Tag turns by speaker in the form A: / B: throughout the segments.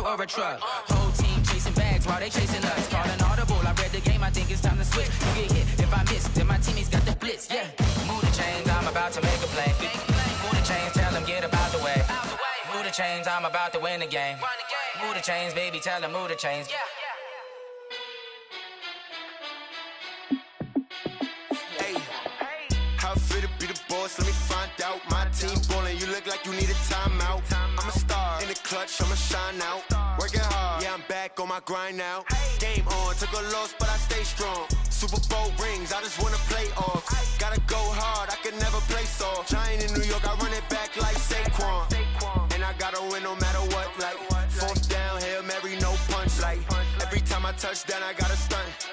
A: or a truck. Whole team chasing bags while they chasing us. Call an audible, I read the game, I think it's time to switch. You get hit if I miss, then my teammates got the blitz, yeah. Move the chains, I'm about to make a play. Move the chains, tell them get about the way. Move the chains, I'm about to win the game. Move the chains, baby, tell them move the chains.
B: Hey, how I feel to be the boss, let me find out. My team ballin', you look like you need a timeout. I'm a star, in the clutch, I'ma shine out. Working hard, yeah, I'm back on my grind now. Game on, took a loss, but I stay strong. Super Bowl rings, I just wanna play off. Gotta go hard, I can never play soft. Giant in New York, I run it back like Saquon. And I gotta win no matter what, like fourth down, Hail Mary, no punch. Like every time I touch down, I gotta stunt.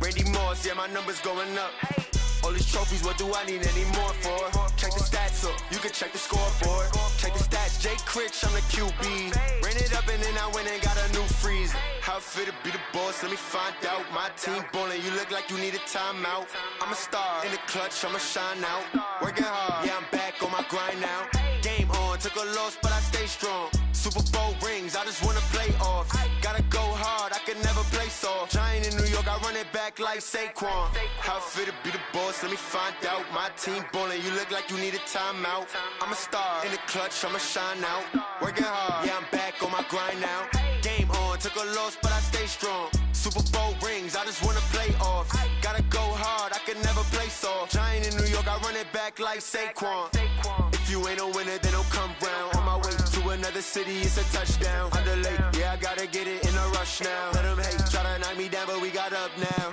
B: Randy Moss, yeah, my numbers going up. All these trophies, what do I need any more for? Check the stats up, you can check the scoreboard. Check the stats, Jay Critch, I'm the QB. Ran it up and then I went and got a new freeze. How I feel to be the boss, let me find out. My team ballin', you look like you need a timeout. I'm a star, in the clutch, I'ma shine out. Working hard, yeah, I'm back on my grind now. Game on, took a loss, but I stay strong. Super Bowl rings, I just wanna play off. Gotta go hard, I can never play soft. Giant in New York, I run it back like Saquon. How I feel to be the boss, let me find out. My team ballin', you look like you need a timeout. I'm a star, in the clutch, I'ma shine out. Working hard, yeah, I'm back on my grind now. Game on, took a loss, but I stay strong. Super Bowl rings, I just wanna play off. Gotta go hard, I can never play soft. Giant in New York, I run it back like Saquon. If you ain't a winner, then don't come round. On my way to another city, it's a touchdown. Underlay, yeah, I gotta get it in a rush now. Let them hate, try to knock me down, but we got up now.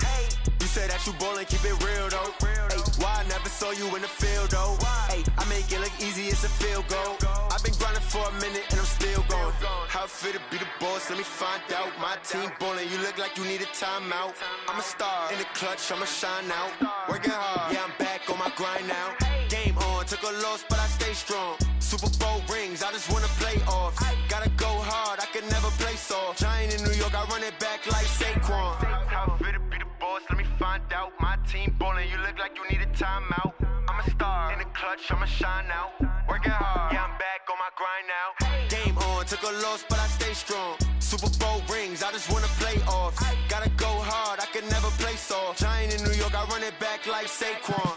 B: You said that you ballin', keep it real though. Ay, why I never saw you in the field though? Ay, I make it look easy, it's a field goal. I've been grinding for a minute and I'm still going. How I feel to be the boss, let me find out. My team ballin', you look like you need a timeout. I'm a star, in the clutch, I'ma shine out. Working hard, yeah, I'm back on my grind now. Game on, took a loss, but I stay strong. Super Bowl rings, I just wanna play off. Gotta go hard, I can never play soft. Giant in New York, I run it back like Saquon. How I feel to be the boss, let me find out. My team ballin', you look like you need a timeout. I'm a star, in the clutch, I'ma shine out. Working hard, yeah, I'm back on my grind now. Game on, took a loss, but I stay strong. Super Bowl rings, I just wanna play off. Gotta go hard, I can never play soft. Giant in New York, I run it back like Saquon.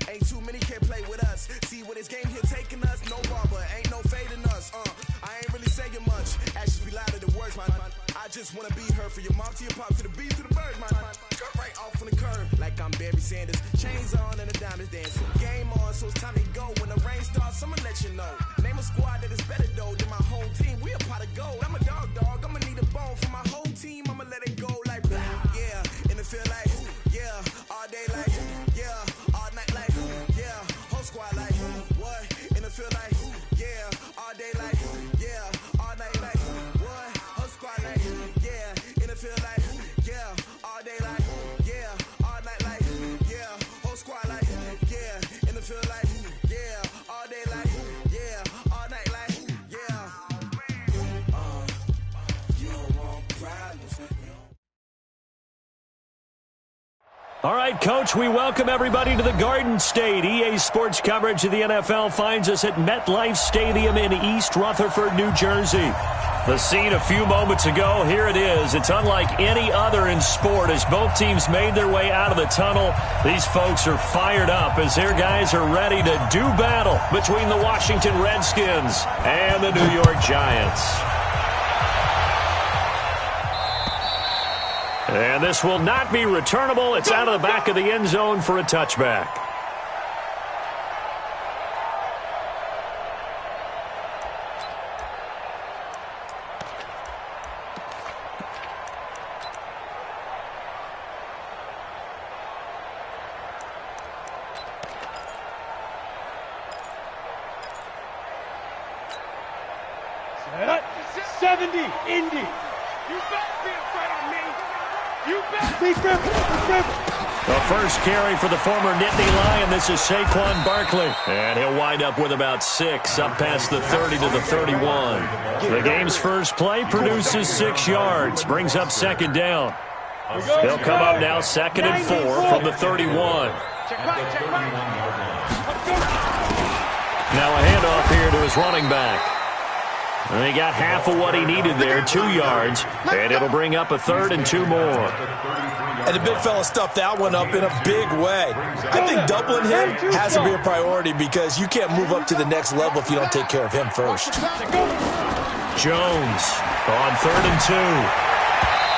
C: Ain't too many can play with us. See what this game here taking us. No barber, ain't no fading us. I ain't really saying much. Actions be louder than words, man. I just wanna be heard from your mom to your pop to the beat to the bird, man. Cut right off on the curb like I'm Barry Sanders. Chains on and the diamonds dancing. Game on, so it's time to go. When the rain starts, I'ma let you know. Name a squad that is better though than my whole team. We a pot of gold. I'm a dog. I'ma need a bone for my whole team. I'ma let it go like yeah. In the field like yeah. All day like yeah. All night like yeah. Whole squad like what? In the field like yeah. All day like yeah. All night like what? Whole squad like yeah. In the field like yeah. All day like yeah. All night like yeah. Whole squad like yeah. In the field like yeah. All day like yeah. All night like yeah. You don't want problems.
D: All right, Coach, we welcome everybody to the Garden State. EA Sports coverage of the NFL finds us at MetLife Stadium in East Rutherford, New Jersey. The scene a few moments ago, here it is. It's unlike any other in sport as both teams made their way out of the tunnel. These folks are fired up as their guys are ready to do battle between the Washington Redskins and the New York Giants. And this will not be returnable. It's out of the back of the end zone for a touchback. The first carry for the former Nittany Lion. This is Saquon Barkley. And he'll wind up with about 6 up past the 30 to the 31. The game's first play produces 6 yards. Brings up second down. They'll come up now 2nd and 4 from the 31. Now a handoff here to his running back. And he got half of what he needed there, 2 yards. And it'll bring up a 3rd and 2 more.
E: And the big fella stuffed that one up in a big way. I think doubling him has to be a priority because you can't move up to the next level if you don't take care of him first.
D: Jones on 3rd and 2.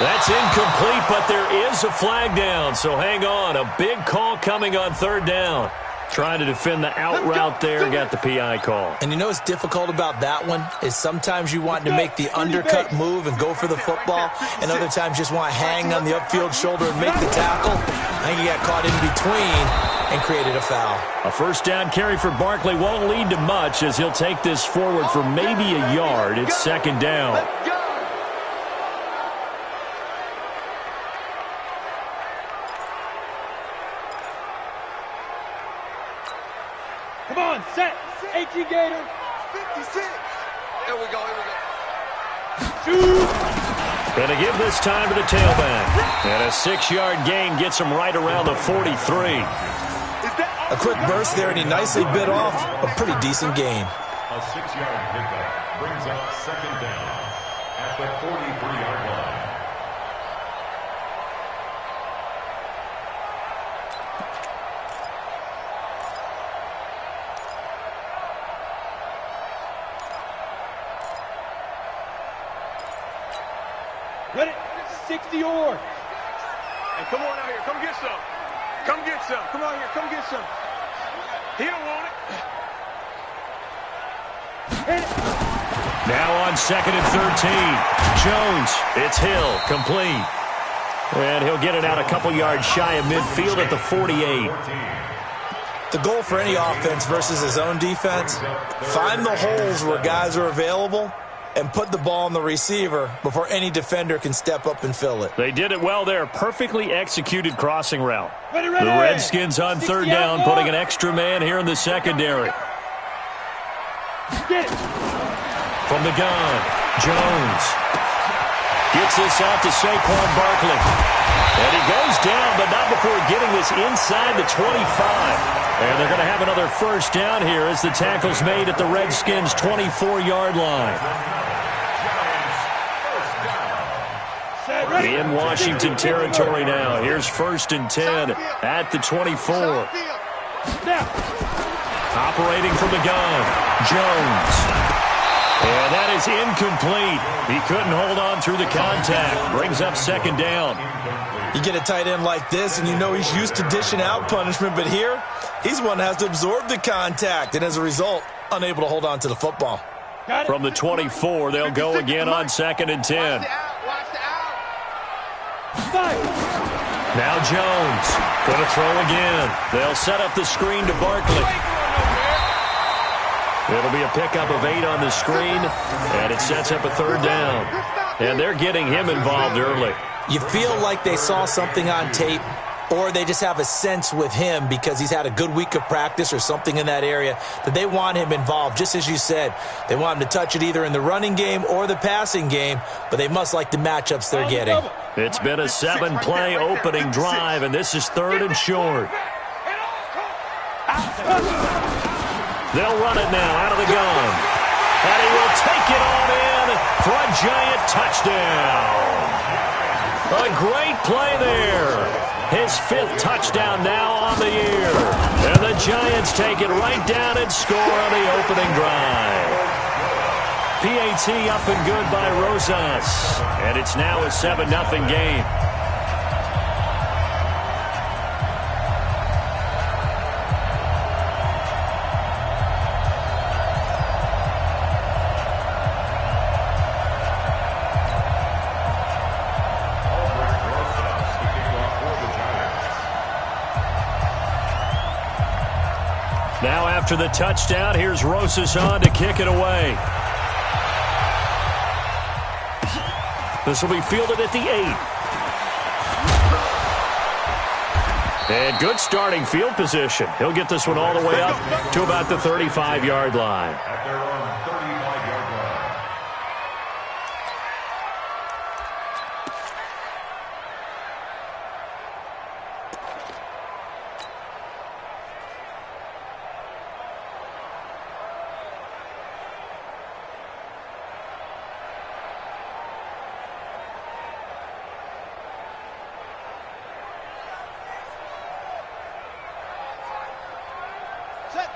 D: That's incomplete, but there is a flag down. So hang on. A big call coming on 3rd down. Trying to defend the out route there, got the PI call.
E: And you know what's difficult about that one is sometimes you want to make the undercut move and go for the football, and other times just want to hang on the upfield shoulder and make the tackle. I think he got caught in between and created a foul.
D: A first down carry for Barkley won't lead to much as he'll take this forward for maybe a yard. It's 2nd down.
F: Come on, set. 18 Gator.
B: 56. Here we go.
F: Shoot.
D: Going to give this time to the tailback. And a 6-yard gain gets him right around the 43.
E: A quick burst there, and he nicely bit off a pretty decent gain.
G: A 6-yard pickup brings up 2nd down at the 43-yard line.
F: Ready? 60 yards.
H: Hey, come on out here. Come get some. Come get some. Come out here. Come get some. He don't want it.
F: Hit it.
D: Now on 2nd and 13. Jones. It's Hill. Complete. And he'll get it out a couple yards shy of midfield at the 48.
E: The goal for any offense versus his own defense, find the holes where guys are available and put the ball on the receiver before any defender can step up and fill it.
D: They did it well there. Perfectly executed crossing route.
F: Ready.
D: The Redskins on 3rd down, putting an extra man here in the secondary.
F: Get it.
D: From the gun, Jones gets this out to Saquon Barkley. And he goes down, but not before getting this inside the 25. And they're going to have another first down here as the tackle's made at the Redskins' 24-yard line. In Washington territory now. Here's 1st and 10 at the 24. Operating from the gun, Jones. And that is incomplete. He couldn't hold on through the contact. Brings up 2nd down.
E: You get a tight end like this, and you know he's used to dishing out punishment, but here, he's one that has to absorb the contact, and as a result, unable to hold on to the football.
D: From the 24, they'll go again on 2nd and 10. Now Jones going to throw again. They'll set up the screen to Barkley. It'll be a pickup of 8 on the screen, and it sets up a 3rd down. And they're getting him involved early.
E: You feel like they saw something on tape, or they just have a sense with him because he's had a good week of practice or something in that area that they want him involved. Just as you said, they want him to touch it either in the running game or the passing game, but they must like the matchups they're getting.
D: It's been a 7-play opening drive, and this is 3rd and short. They'll run it now out of the gun. And he will take it on in for a Giant touchdown. A great play there. His 5th touchdown now on the year. And the Giants take it right down and score on the opening drive. PAT up and good by Rosas. And it's now a 7-0 game. Now after the touchdown, here's Rosas on to kick it away. This will be fielded at the 8. And good starting field position. He'll get this one all the way up to about the 35-yard line.
G: At their own 35-yard line.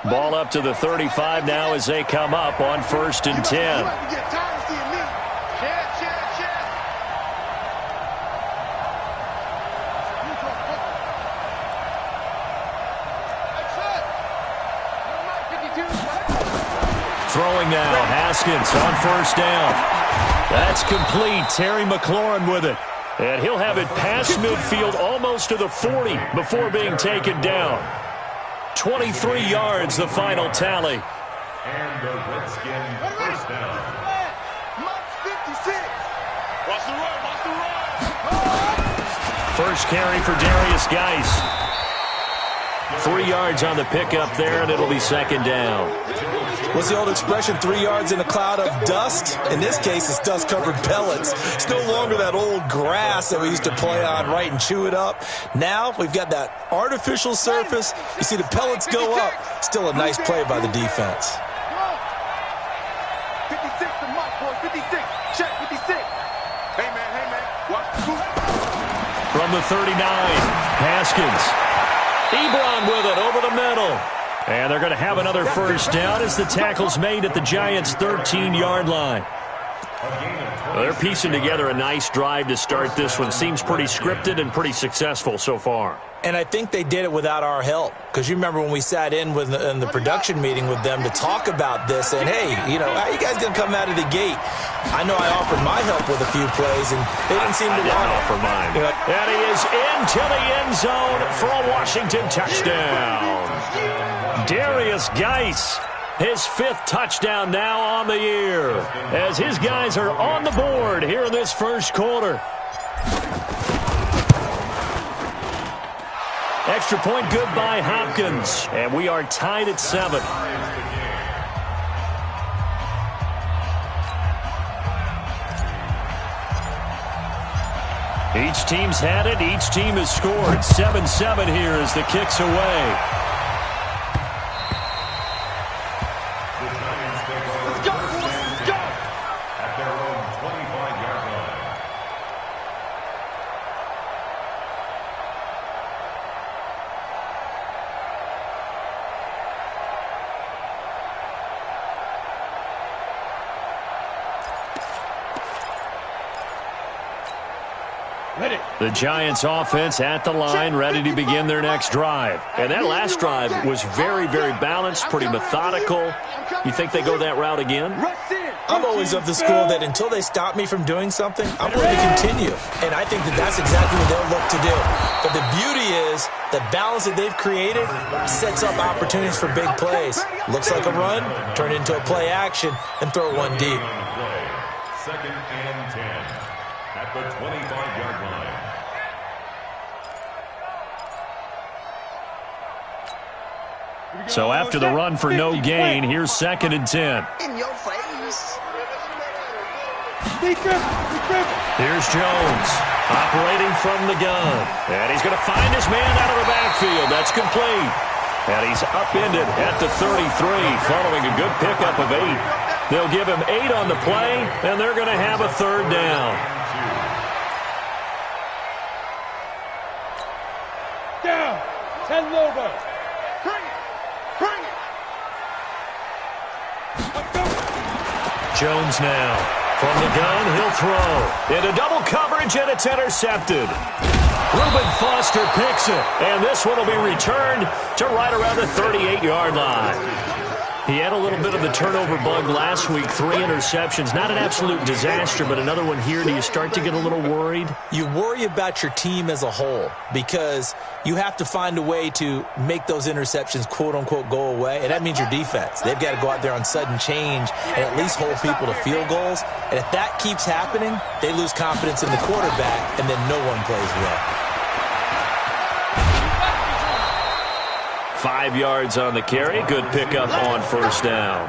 D: Ball up to the 35 now as they come up on 1st and 10. Throwing now, Haskins on 1st down. That's complete. Terry McLaurin with it. And he'll have it past midfield almost to the 40 before being taken down. 23 yards, the final tally.
G: And the Redskin 1st down.
H: Mark 56. Watch the run, watch the run.
D: First carry for Darius Geis. 3 yards on the pickup there, and it'll be 2nd down.
E: What's the old expression, 3 yards in a cloud of dust? In this case, it's dust-covered pellets. It's no longer that old grass that we used to play on, right, and chew it up. Now we've got that artificial surface. You see the pellets go up. Still a nice play by the defense.
H: 56 to Mike, boy. 56. Check 56. Hey, man. Watch the scoop.
D: From the 39, Haskins. Ebron with it over the middle. And they're going to have another 1st down as the tackle's made at the Giants' 13-yard line. They're piecing together a nice drive to start this one. Seems pretty scripted and pretty successful so far.
E: And I think they did it without our help. Because you remember when we sat in the production meeting with them to talk about this, and hey, you know, how you guys going to come out of the gate? I know I offered my help with a few plays, and they didn't seem to want to
D: offer mine. And he is into the end zone for a Washington touchdown. Darius Geis, his 5th touchdown now on the year, as his guys are on the board here in this 1st quarter. Extra point good by Hopkins, and we are tied at 7. Each team's had it. Each team has scored. 7-7 here as the kick's away. The Giants offense at the line, ready to begin their next drive. And that last drive was very, very balanced, pretty methodical. You think they go that route again?
E: I'm always of the school that until they stop me from doing something, I'm going to continue. And I think that that's exactly what they'll look to do. But the beauty is the balance that they've created sets up opportunities for big plays. Looks like a run, turn into a play action, and throw one deep.
G: 2nd and 10 at the 25-yard line.
D: So after the run for no gain, here's 2nd and 10.
H: In your face.
D: Here's Jones, operating from the gun. And he's going to find his man out of the backfield. That's complete. And he's upended at the 33, following a good pickup of 8. They'll give him 8 on the play, and they're going to have a third down.
F: Down. 10 logo.
H: Bring it. Bring it.
D: Jones now. From the gun, he'll throw. Into double coverage, and it's intercepted. Reuben Foster picks it, and this one will be returned to right around the 38-yard line. He had a little bit of the turnover bug last week, 3 interceptions. Not an absolute disaster, but another one here. Do you start to get a little worried?
E: You worry about your team as a whole because you have to find a way to make those interceptions, quote-unquote, go away, and that means your defense. They've got to go out there on sudden change and at least hold people to field goals. And if that keeps happening, they lose confidence in the quarterback, and then no one plays well.
D: 5 yards on the carry. Good pickup on first down.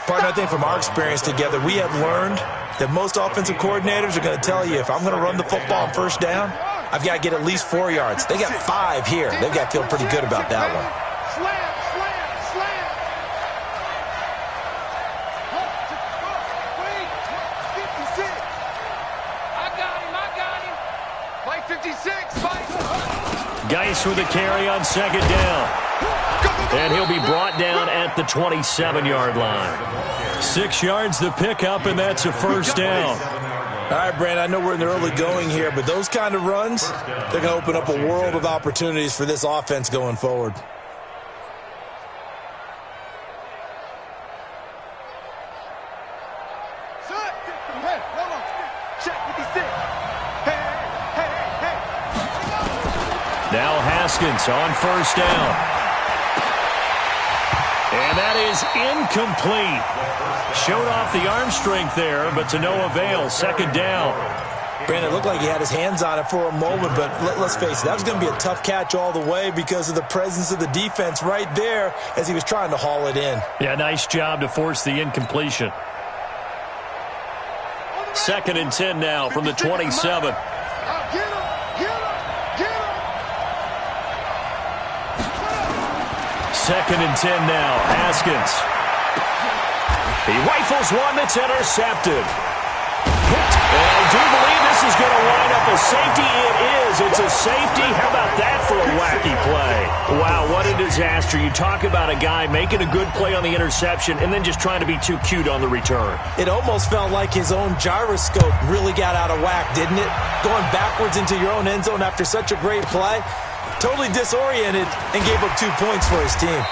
E: Partner, I think from our experience together, we have learned that most offensive coordinators are going to tell you, if I'm going to run the football on first down, I've got to get at least 4 yards. They got 5 here. They've got to feel pretty good about that one.
D: Geis with a carry on second down. And he'll be brought down at the 27-yard line. 6 yards the pickup, and that's a first down.
E: All right, Brandon, I know we're in the early going here, but those kind of runs, they're going to open up a world of opportunities for this offense going forward.
D: Now Haskins on first down. And that is incomplete. Showed off the arm strength there, but to no avail. Second down.
E: Brandon, it looked like he had his hands on it for a moment, but let's face it, that was going to be a tough catch all the way because of the presence of the defense right there as he was trying to haul it in.
D: Yeah, nice job to force the incompletion. 2nd and 10 now from the 27. Second and 10 now. Haskins. He rifles one that's intercepted. And I do believe this is going to wind up a safety. It is. It's a safety. How about that for a wacky play? Wow, what a disaster. You talk about a guy making a good play on the interception and then just trying to be too cute on the return.
E: It almost felt like his own gyroscope really got out of whack, didn't it? Going backwards into your own end zone after such a great play. Totally disoriented and gave up 2 points for his team.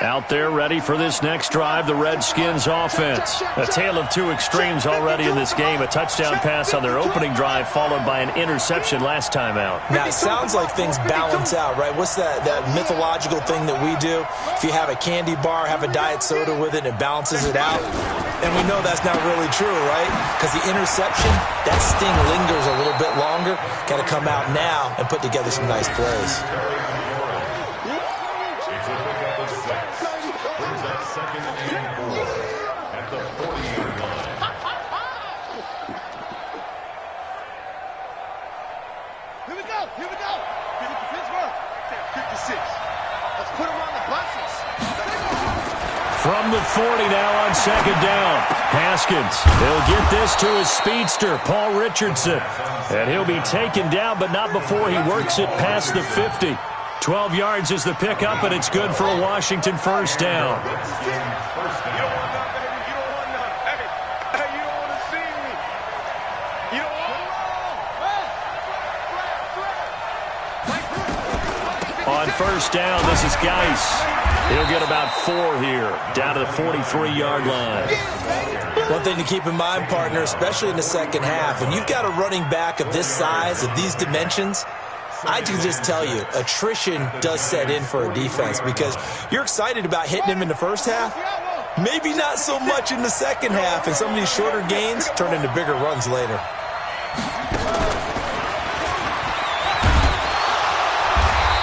D: Out there ready for this next drive, the Redskins offense. A tale of two extremes already in this game. A touchdown pass on their opening drive followed by an interception last time out.
E: Now, it sounds like things balance out, right? What's that mythological thing that we do? If you have a candy bar, have a diet soda with it, it balances it out. And we know that's not really true, right? Because the interception, that sting lingers a little bit longer. Got to come out now and put together some nice plays.
H: Here we go. Pittsburgh. 56. Let's put him on the buses.
D: From the 40 now on second down. Haskins, he'll get this to his speedster, Paul Richardson. And he'll be taken down, but not before he works it past the 50. 12 yards is the pickup, and it's good for a Washington first down. On first down, this is Geis. He'll get about 4 here, down to the 43-yard line.
E: One thing to keep in mind, partner, especially in the second half, when you've got a running back of this size, of these dimensions, I can just tell you, attrition does set in for a defense because you're excited about hitting him in the first half, maybe not so much in the second half, and some of these shorter gains turn into bigger runs later.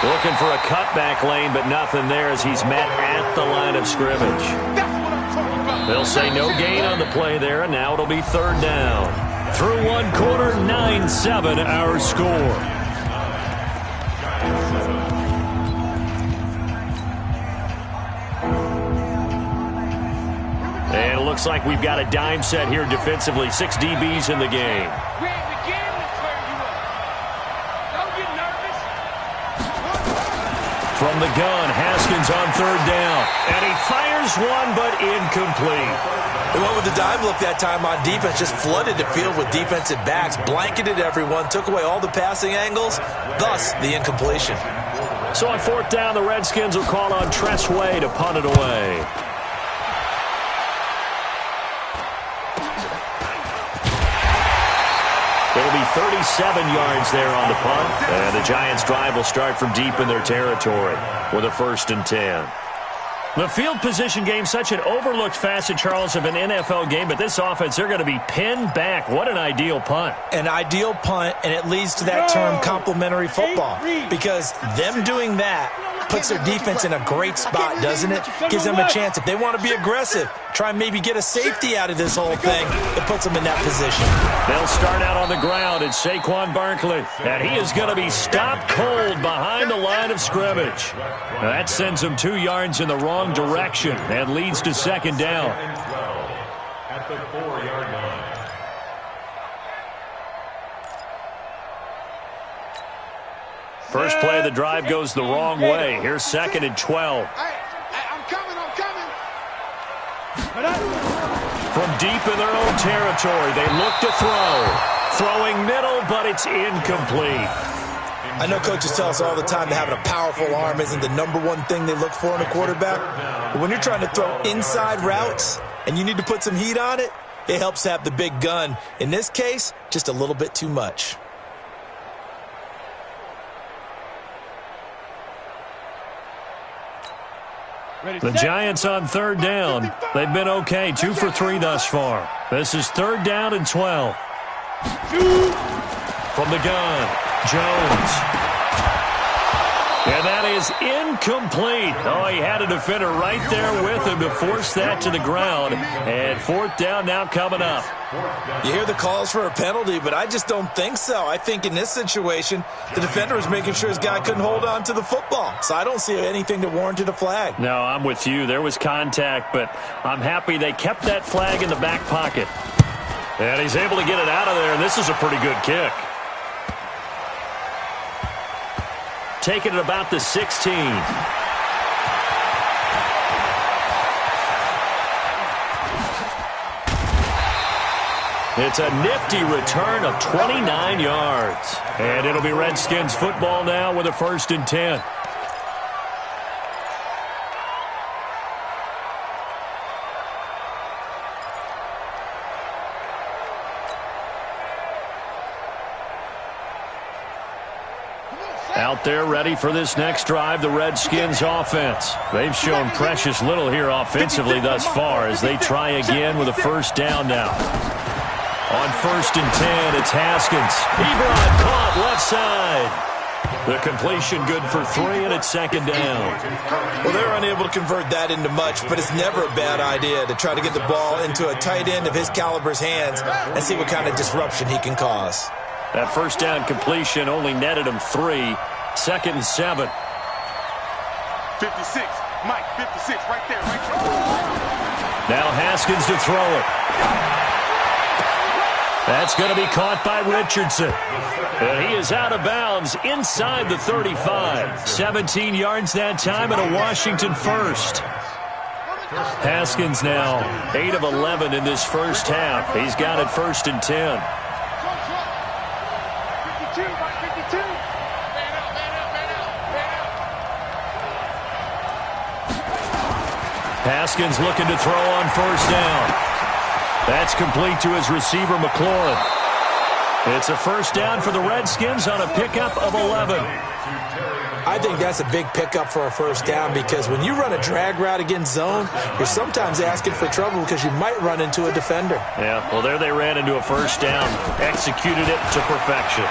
D: Looking for a cutback lane, but nothing there as he's met at the line of scrimmage.
H: That's what I'm
D: They'll say no gain on the play there, and now it'll be third down. Through one quarter, 9-7 our score. And it looks like we've got a dime set here defensively. 6 DBs in the game. From the gun, Haskins on third down. And he fires one, but incomplete.
E: They went with the dime look that time on defense, just flooded the field with defensive backs, blanketed everyone, took away all the passing angles, thus the incompletion.
D: So on fourth down, the Redskins will call on Tress Way to punt it away. It'll be 37 yards there on the punt. And the Giants' drive will start from deep in their territory with a 1st and 10. The field position game, such an overlooked facet, Charles, of an NFL game, but this offense, they're going to be pinned back. What an ideal punt.
E: An ideal punt, and it leads to that term complementary football, because them doing that puts their defense in a great spot, doesn't it? Gives them a chance. If they want to be aggressive, try and maybe get a safety out of this whole thing, it puts them in that position.
D: They'll start out on the ground. It's Saquon Barkley, and he is going to be stopped cold behind the line of scrimmage. Now that sends him 2 yards in the wrong direction and leads to second down.
G: At the 4-yard line.
D: First play of the drive goes the wrong way. Here's 2nd and 12.
H: I'm coming.
D: From deep in their own territory, they look to throw. Throwing middle, but it's incomplete.
E: I know coaches tell us all the time that having a powerful arm isn't the #1 thing they look for in a quarterback. But when you're trying to throw inside routes and you need to put some heat on it, it helps to have the big gun. In this case, just a little bit too much.
D: The Giants on third down. They've been okay, 2 for 3 thus far. This is 3rd down and 12. From the gun, Jones. And that is incomplete. Oh, he had a defender right there with him to force that to the ground. And 4th down now coming up.
E: You hear the calls for a penalty, but I just don't think so. I think in this situation, the defender was making sure his guy couldn't hold on to the football. So I don't see anything that warranted a flag.
D: No, I'm with you. There was contact, but I'm happy they kept that flag in the back pocket. And he's able to get it out of there, and this is a pretty good kick. Taking it about the 16. It's a nifty return of 29 yards. And it'll be Redskins football now with a 1st and 10. Out there ready for this next drive, the Redskins offense. They've shown precious little here offensively thus far as they try again with a 1st down now. On 1st and 10, it's Haskins. Ebron caught left side. The completion good for 3, and it's 2nd down.
E: Well, they're unable to convert that into much, but it's never a bad idea to try to get the ball into a tight end of his caliber's hands and see what kind of disruption he can cause.
D: That 1st down completion only netted him 3. 2nd and 7.
H: 56. Mike, 56, right there.
D: Now Haskins to throw it. That's going to be caught by Richardson. And he is out of bounds inside the 35. 17 yards that time and a Washington 1st. Haskins now 8 of 11 in this first half. He's got it 1st and 10. Haskins looking to throw on 1st down. That's complete to his receiver, McLaurin. It's a 1st down for the Redskins on a pickup of 11.
E: I think that's a big pickup for a 1st down because when you run a drag route against zone, you're sometimes asking for trouble because you might run into a defender.
D: Yeah, well, there they ran into a 1st down. Executed it to perfection.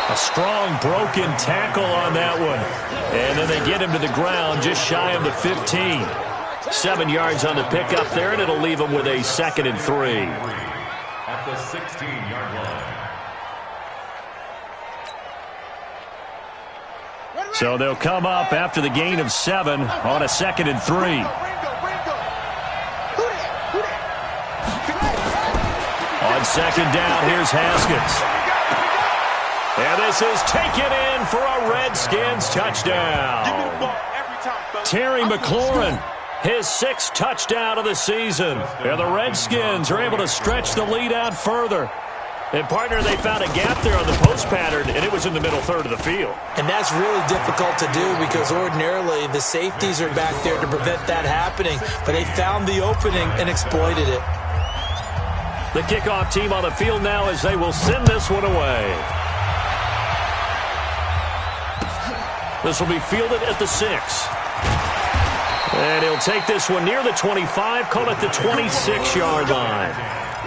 D: A strong broken tackle on that one. And then they get him to the ground just shy of the 15. 7 yards on the pickup there, and it'll leave them with a 2nd and 3.
G: At the 16-yard line.
D: So they'll come up after the gain of 7 on a 2nd and 3. On 2nd down, here's Haskins. And this is taken in for a Redskins touchdown. Terry McLaurin, his 6th touchdown of the season. And the Redskins are able to stretch the lead out further. And, partner, they found a gap there on the post pattern, and it was in the middle third of the field.
E: And that's really difficult to do because ordinarily the safeties are back there to prevent that happening. But they found the opening and exploited it.
D: The kickoff team on the field now as they will send this one away. This will be fielded at the 6. And he'll take this one near the 25, call it the 26-yard line.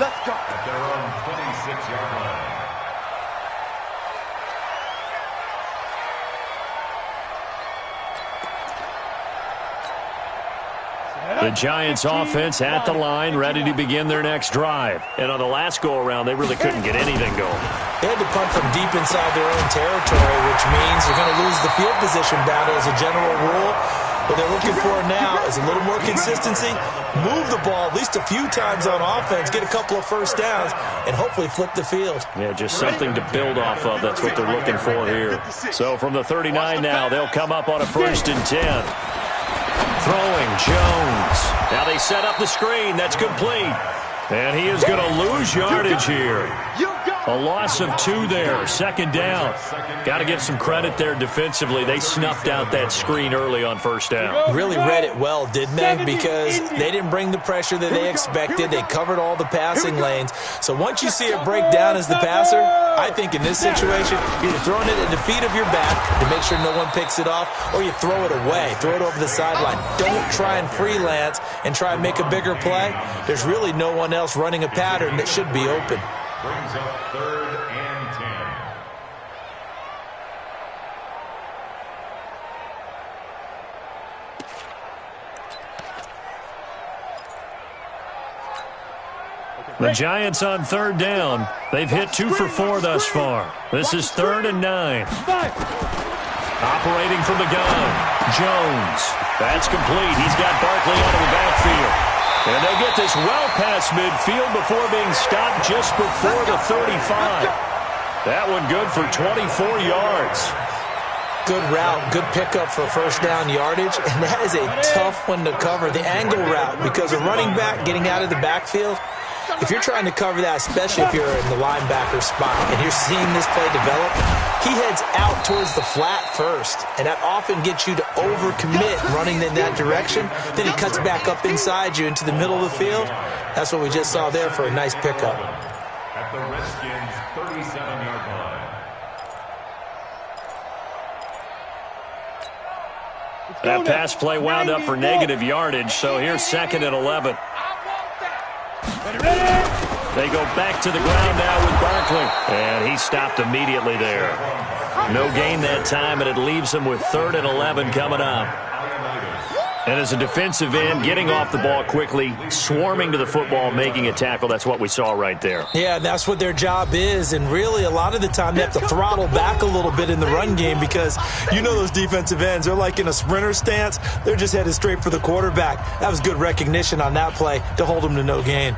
G: Let's go. At their own 26-yard line.
D: The Giants offense at the line, ready to begin their next drive. And on the last go-around, they really couldn't get anything going.
E: They had to punt from deep inside their own territory, which means they're going to lose the field position battle as a general rule. What they're looking for now is a little more consistency, move the ball at least a few times on offense, get a couple of first downs, and hopefully flip the field.
D: Yeah, just something to build off of. That's what they're looking for here. So from the 39 now, they'll come up on a 1st and 10. Throwing, Jones. Now they set up the screen. That's complete. And he is going to lose yardage here. A loss of 2 there. 2nd down. Got to give some credit there defensively. They snuffed out that screen early on 1st down.
E: Really read it well, didn't they? Because they didn't bring the pressure that they expected. They covered all the passing lanes. So once you see it break down as the passer, I think in this situation, you're either throwing it at the feet of your back to make sure no one picks it off, or you throw it away, throw it over the sideline. Don't try and freelance and try and make a bigger play. There's really no one else running a pattern that should be open.
G: Brings up 3rd and
D: 10. The Giants on 3rd down. They've hit 2 for 4 thus far. This is 3rd and 9. Operating from the gun, Jones. That's complete. He's got Barkley out of the backfield. And they'll get this well past midfield before being stopped just before the 35. That one good for 24 yards.
E: Good route, good pickup for 1st down yardage, and that is a tough one to cover. The angle route, because a running back getting out of the backfield, if you're trying to cover that, especially if you're in the linebacker spot and you're seeing this play develop, he heads out towards the flat first, and that often gets you to overcommit running in that direction. Then he cuts back up inside you into the middle of the field. That's what we just saw there for a nice pickup.
G: At the Redskins' 37-yard line.
D: That pass play wound up for negative yardage, so here's 2nd and 11. They go back to the ground now with Barkley. And he stopped immediately there. No gain that time, and it leaves him with 3rd and 11 coming up. And as a defensive end, getting off the ball quickly, swarming to the football, making a tackle, that's what we saw right there.
E: Yeah, that's what their job is, and really a lot of the time they have to throttle back a little bit in the run game because you know those defensive ends, they're like in a sprinter stance. They're just headed straight for the quarterback. That was good recognition on that play to hold them to no gain.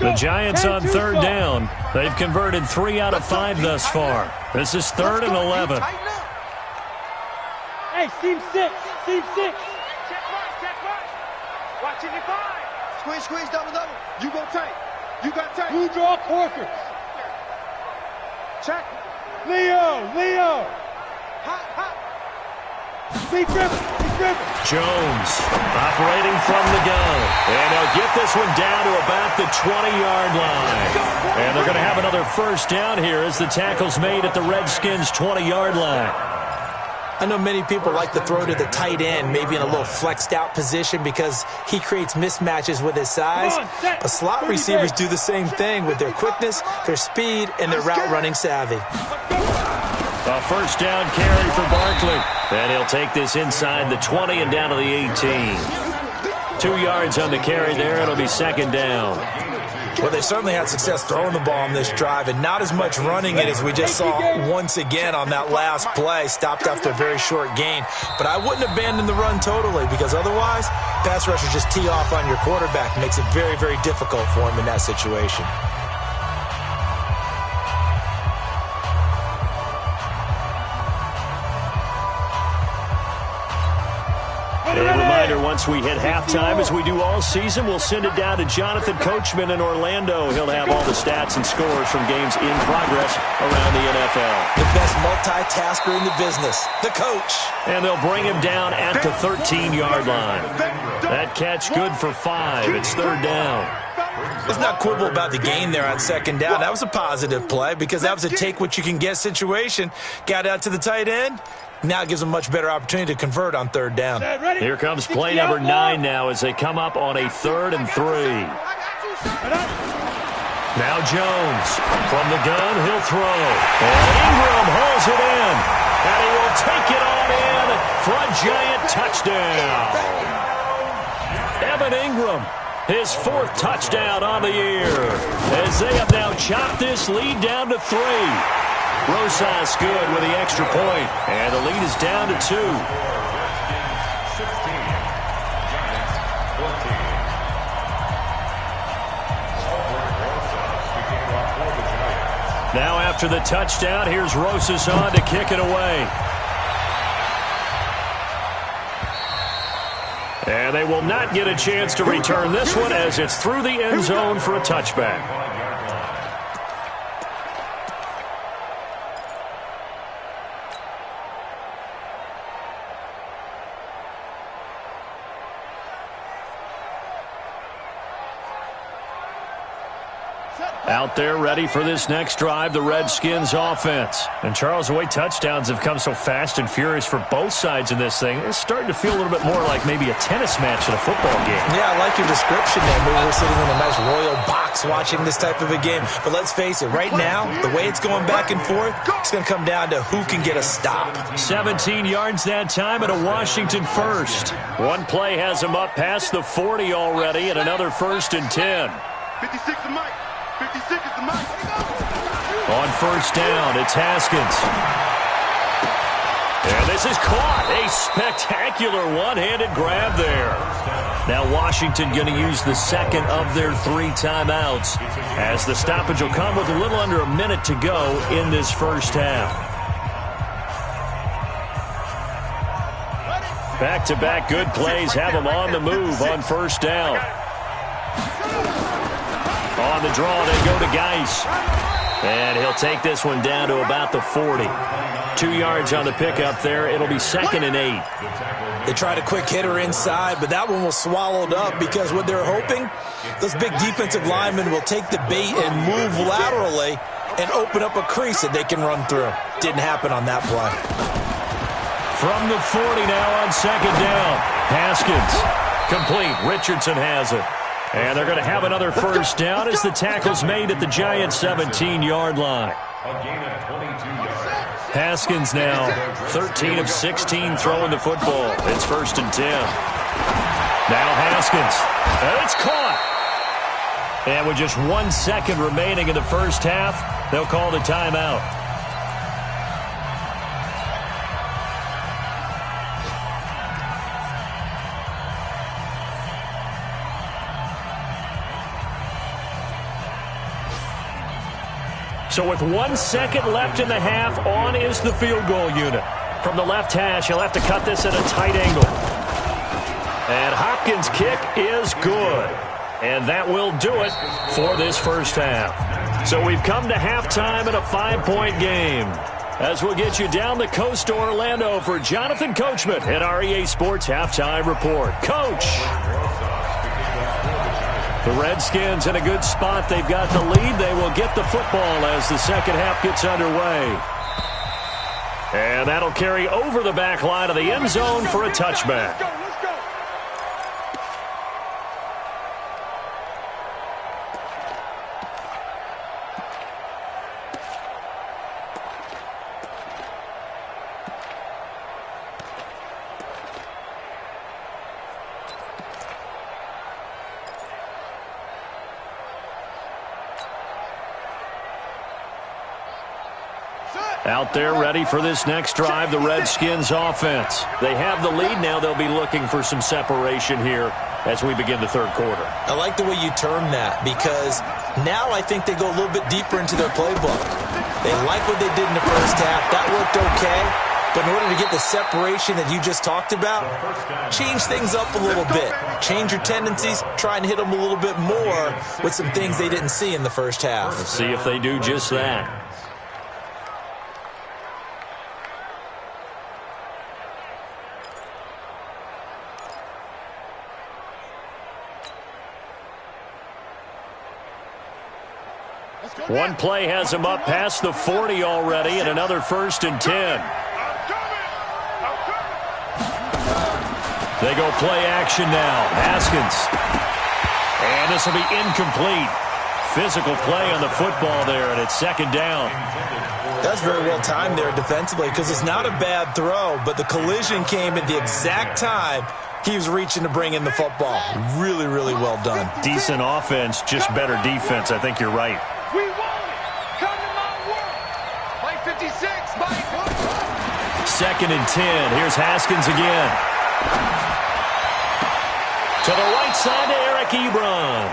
D: The Giants on 3rd down. They've converted 3 out of 5 thus far. This is 3rd and 11.
F: Hey, seam 6. Seam 6.
H: Check right. Watching your 5. Squeeze, double. You go tight. You got tight.
F: Blue draw Corkers.
H: Check.
F: Leo.
H: Hot.
F: Speed dribble.
D: Jones operating from the gun. And they'll get this one down to about the 20-yard line. And they're going to have another 1st down here as the tackle's made at the Redskins' 20-yard line.
E: I know many people like to throw to the tight end, maybe in a little flexed out position because he creates mismatches with his size. But slot receivers do the same thing with their quickness, their speed, and their route running savvy.
D: A first down carry for Barkley. And he'll take this inside the 20 and down to the 18. 2 yards on the carry there. It'll be second down.
E: Well, they certainly had success throwing the ball on this drive and not as much running it as we just saw once again on that last play. Stopped after a very short gain. But I wouldn't abandon the run totally because otherwise, pass rushers just tee off on your quarterback. Makes it very, very difficult for him in that situation.
D: A reminder, once we hit halftime, as we do all season, we'll send it down to Jonathan Coachman in Orlando. He'll have all the stats and scores from games in progress around the NFL.
E: The best multitasker in the business, the coach.
D: And they'll bring him down at the 13-yard line. That catch good for 5. It's third down.
E: Let's not quibble about the gain there on second down. That was a positive play because that was a take-what-you-can-get situation. Got out to the tight end. Now it gives them a much better opportunity to convert on third down.
D: Here comes play number 9 now as they come up on a 3rd and 3. Now Jones from the gun, he'll throw. And Ingram hauls it in. And he will take it on in for a giant touchdown. Evan Ingram, his 4th touchdown on the year, as they have now chopped this lead down to 3. Rosas good with the extra point, and the lead is down to 2. Now after the touchdown, here's Rosas on to kick it away. And they will not get a chance to return this one as it's through the end zone for a touchback. Out there ready for this next drive, the Redskins offense. And Charles, the way touchdowns have come so fast and furious for both sides in this thing, it's starting to feel a little bit more like maybe a tennis match in a football game.
E: Yeah, I like your description there. Maybe we're sitting in a nice royal box watching this type of a game. But let's face it, right now, the way it's going back and forth, it's going to come down to who can get a stop.
D: 17 yards that time and a Washington first. One play has them up past the 40 already and another 1st and 10.
H: 56 to Mike. 56 is the Mike.
D: On first down, it's Haskins. And this is caught. A spectacular one-handed grab there. Now Washington going to use the second of their 3 timeouts as the stoppage will come with a little under a minute to go in this first half. Back-to-back good plays have them on the move on first down. On the draw, they go to Geis. And he'll take this one down to about the 40. 2 yards on the pickup there. It'll be 2nd and 8.
E: They tried a quick hitter inside, but that one was swallowed up because what they're hoping, those big defensive linemen will take the bait and move laterally and open up a crease that they can run through. Didn't happen on that play.
D: From the 40 now on second down. Haskins. Complete. Richardson has it. And they're going to have another first down as the tackle's made at the Giants' 17-yard line. Haskins now 13 of 16 throwing the football. It's 1st and 10. Now Haskins. And it's caught. And with just 1 second remaining in the first half, they'll call the timeout. So with 1 second left in the half, on is the field goal unit. From the left hash, he'll have to cut this at a tight angle. And Hopkins' kick is good. And that will do it for this first half. So we've come to halftime in a 5-point game. As we'll get you down the coast to Orlando for Jonathan Coachman at our EA Sports Halftime Report. Coach! The Redskins in a good spot. They've got the lead. They will get the football as the second half gets underway. And that'll carry over the back line of the end zone for a touchback. Out there ready for this next drive, the Redskins offense. They have the lead now. They'll be looking for some separation here as we begin the third quarter.
E: I like the way you term that, because now I think they go a little bit deeper into their playbook. They like what they did in the first half. That worked okay. But in order to get the separation that you just talked about, change things up a little bit. Change your tendencies, try and hit them a little bit more with some things they didn't see in the first half.
D: Let's see if they do just that. One play has him up past the 40 already, and another 1st and 10. They go play action now. Haskins. And this will be incomplete. Physical play on the football there, and it's 2nd down.
E: That's very well timed there defensively, because it's not a bad throw, but the collision came at the exact time he was reaching to bring in the football. Really, really well done.
D: Decent offense, just better defense. I think you're right.
H: We want it. Come to my world. Mike 56, Mike.
D: 2nd and 10. Here's Haskins again. To the right side to Eric Ebron.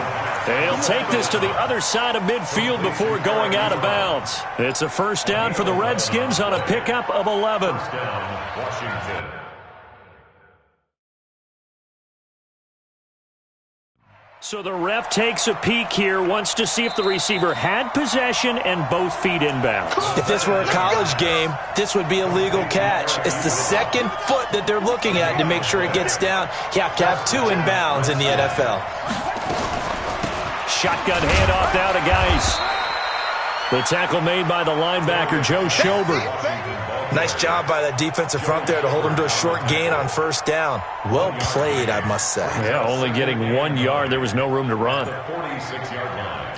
D: They'll take this to the other side of midfield before going out of bounds. It's a 1st down for the Redskins on a pickup of 11.
G: Washington.
D: So the ref takes a peek here, wants to see if the receiver had possession and both feet inbounds.
E: If this were a college game, this would be a legal catch. It's the 2nd foot that they're looking at to make sure it gets down. You have to have 2 inbounds in the NFL.
D: Shotgun handoff now to Geis. The tackle made by the linebacker, Joe Schobert.
E: Nice job by that defensive front there to hold him to a short gain on 1st down. Well played, I must say.
D: Yeah, only getting 1 yard. There was no room to run.
G: 46-yard line.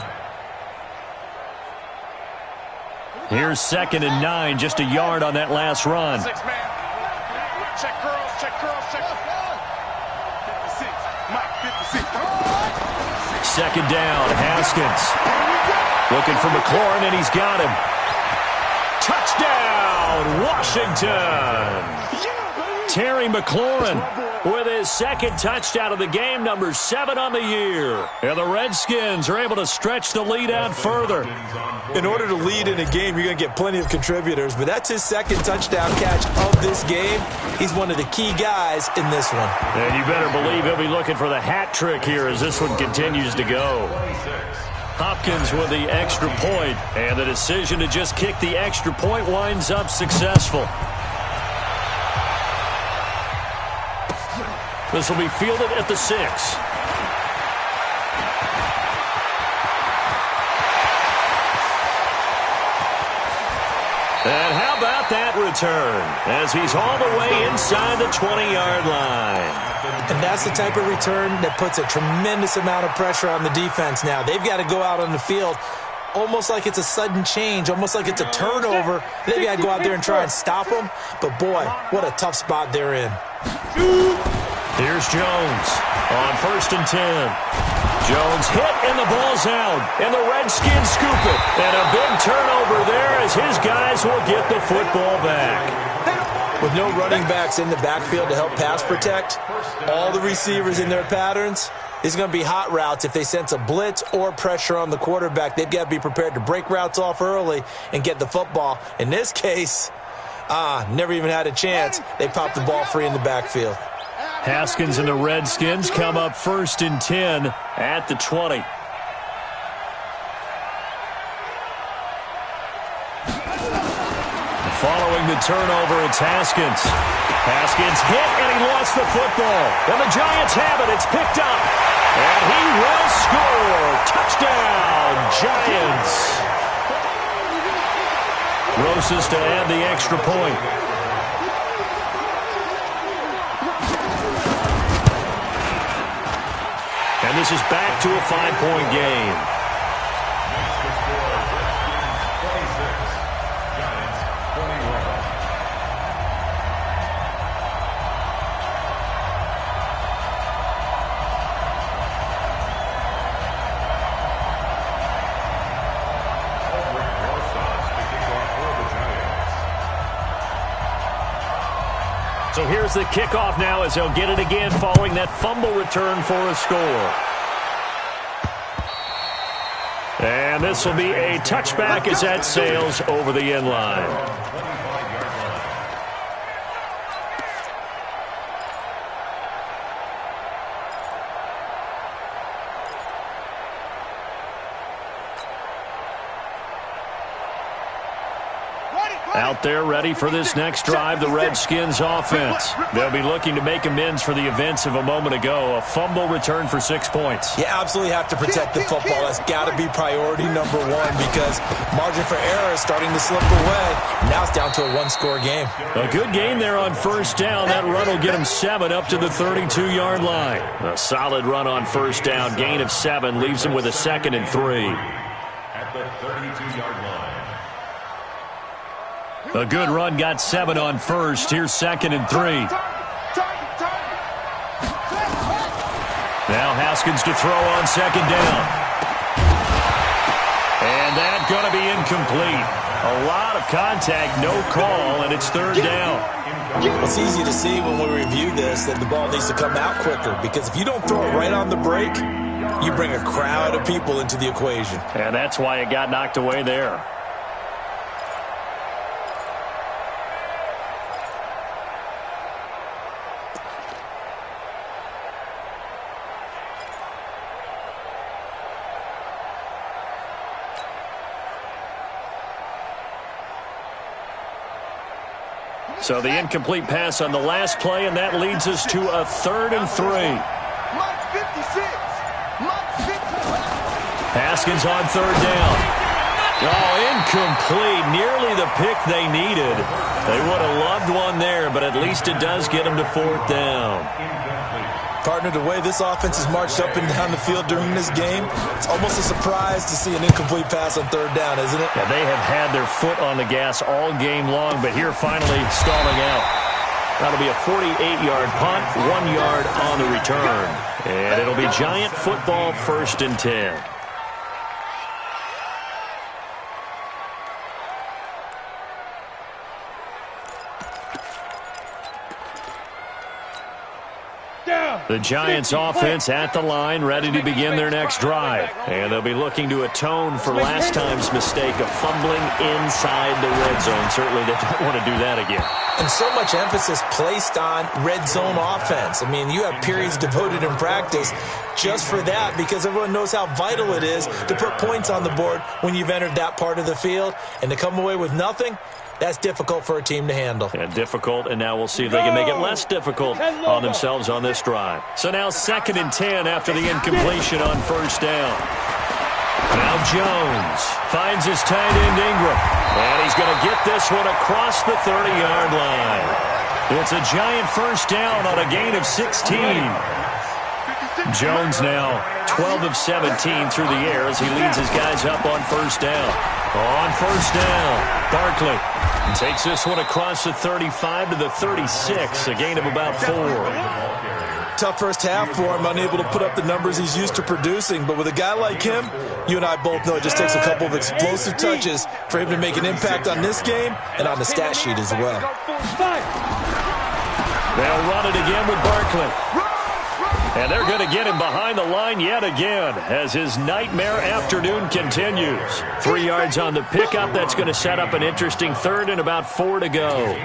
D: Here's 2nd and 9, just a yard on that last run.
H: 6 man. Check girls, check girls, check. 56, Mike 56.
D: 2nd down, Haskins. Looking for McLaurin, and he's got him. Touchdown, Washington! Terry McLaurin with his 2nd touchdown of the game, number 7 on the year. And the Redskins are able to stretch the lead out further.
E: In order to lead in a game, you're going to get plenty of contributors, but that's his 2nd touchdown catch of this game. He's one of the key guys in this one.
D: And you better believe he'll be looking for the hat trick here as this one continues to go. Hopkins with the extra point, and the decision to just kick the extra point winds up successful. This will be fielded at the 6. And how about that return as he's all the way inside the 20-yard line.
E: And that's the type of return that puts a tremendous amount of pressure on the defense now. They've got to go out on the field almost like it's a sudden change, almost like it's a turnover. They've got to go out there and try and stop them. But, boy, what a tough spot they're in.
D: Here's Jones on 1st and 10. Jones hit and the ball's out. And the Redskins scoop it. And a big turnover there as his guys will get the football back.
E: With no running backs in the backfield to help pass protect, all the receivers in their patterns, it's going to be hot routes. If they sense a blitz or pressure on the quarterback, they've got to be prepared to break routes off early and get the football. In this case, never even had a chance. They popped the ball free in the backfield.
D: Haskins and the Redskins come up 1st and 10 at the 20. Following the turnover, it's Haskins. Haskins hit, and he lost the football. And the Giants have it. It's picked up. And he will score. Touchdown, Giants. Rosas to add the extra point. And this is back to a 5-point game. So here's the kickoff now as they'll get it again following that fumble return for a score. And this will be a touchback as that sails over the end line. Out there ready for this next drive, the Redskins offense. They'll be looking to make amends for the events of a moment ago. A fumble return for 6 points.
E: You absolutely have to protect the football. That's got to be priority number one because margin for error is starting to slip away. Now it's down to a one-score game.
D: A good game there on first down. That run will get them 7 up to the 32-yard line. A solid run on first down. Gain of 7 leaves them with a 2nd and 3.
G: At the 32-yard line.
D: A good run got 7 on first. Here's 2nd and 3. Now Haskins to throw on 2nd down. And that's going to be incomplete. A lot of contact, no call, and it's 3rd down.
E: It's easy to see when we review this that the ball needs to come out quicker because if you don't throw it right on the break, you bring a crowd of people into the equation.
D: And that's why it got knocked away there. So the incomplete pass on the last play, and that leads us to a 3rd and 3. Haskins on 3rd down. Oh, incomplete. Nearly the pick they needed. They would have loved one there, but at least it does get them to 4th down.
E: Partner, the way this offense has marched up and down the field during this game, it's almost a surprise to see an incomplete pass on 3rd down, isn't it?
D: Yeah, they have had their foot on the gas all game long, but here finally stalling out. That'll be a 48-yard punt, 1 yard on the return. And it'll be Giant football, 1st and 10. The Giants offense at the line, ready to begin their next drive. And they'll be looking to atone for last time's mistake of fumbling inside the red zone. Certainly they don't want to do that again.
E: And so much emphasis placed on red zone offense. I mean, you have periods devoted in practice just for that because everyone knows how vital it is to put points on the board when you've entered that part of the field. And to come away with nothing, that's difficult for a team to handle.
D: And difficult, and now we'll see if they can make it less difficult on themselves on this drive. So now 2nd and 10 after the incompletion on 1st down. Now Jones finds his tight end Ingram. And he's going to get this one across the 30-yard line. It's a Giant 1st down on a gain of 16. Jones now 12 of 17 through the air as he leads his guys up on 1st down. On 1st down, Barkley takes this one across the 35 to the 36, a gain of about 4.
E: Tough first half for him, unable to put up the numbers he's used to producing. But with a guy like him, you and I both know it just takes a couple of explosive touches for him to make an impact on this game and on the stat sheet as well.
D: They'll run it again with Barkley. And they're going to get him behind the line yet again as his nightmare afternoon continues. 3 yards on the pickup. That's going to set up an interesting 3rd and about 4 to go.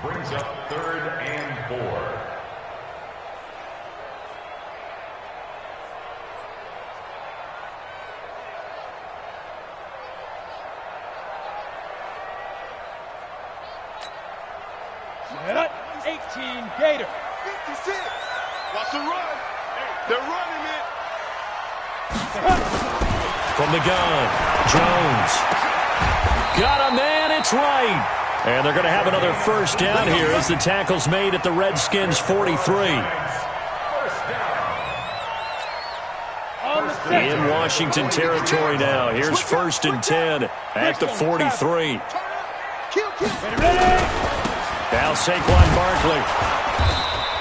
G: Brings up 3rd and 4.
F: Set up. 18 Gator.
H: 56. Watch the run. They're running it.
D: From the gun, Jones. Got a man, it's right. And they're going to have another 1st down here as the tackle's made at the Redskins' 43. In Washington territory now. Here's 1st and 10 at the 43. Now Saquon Barkley.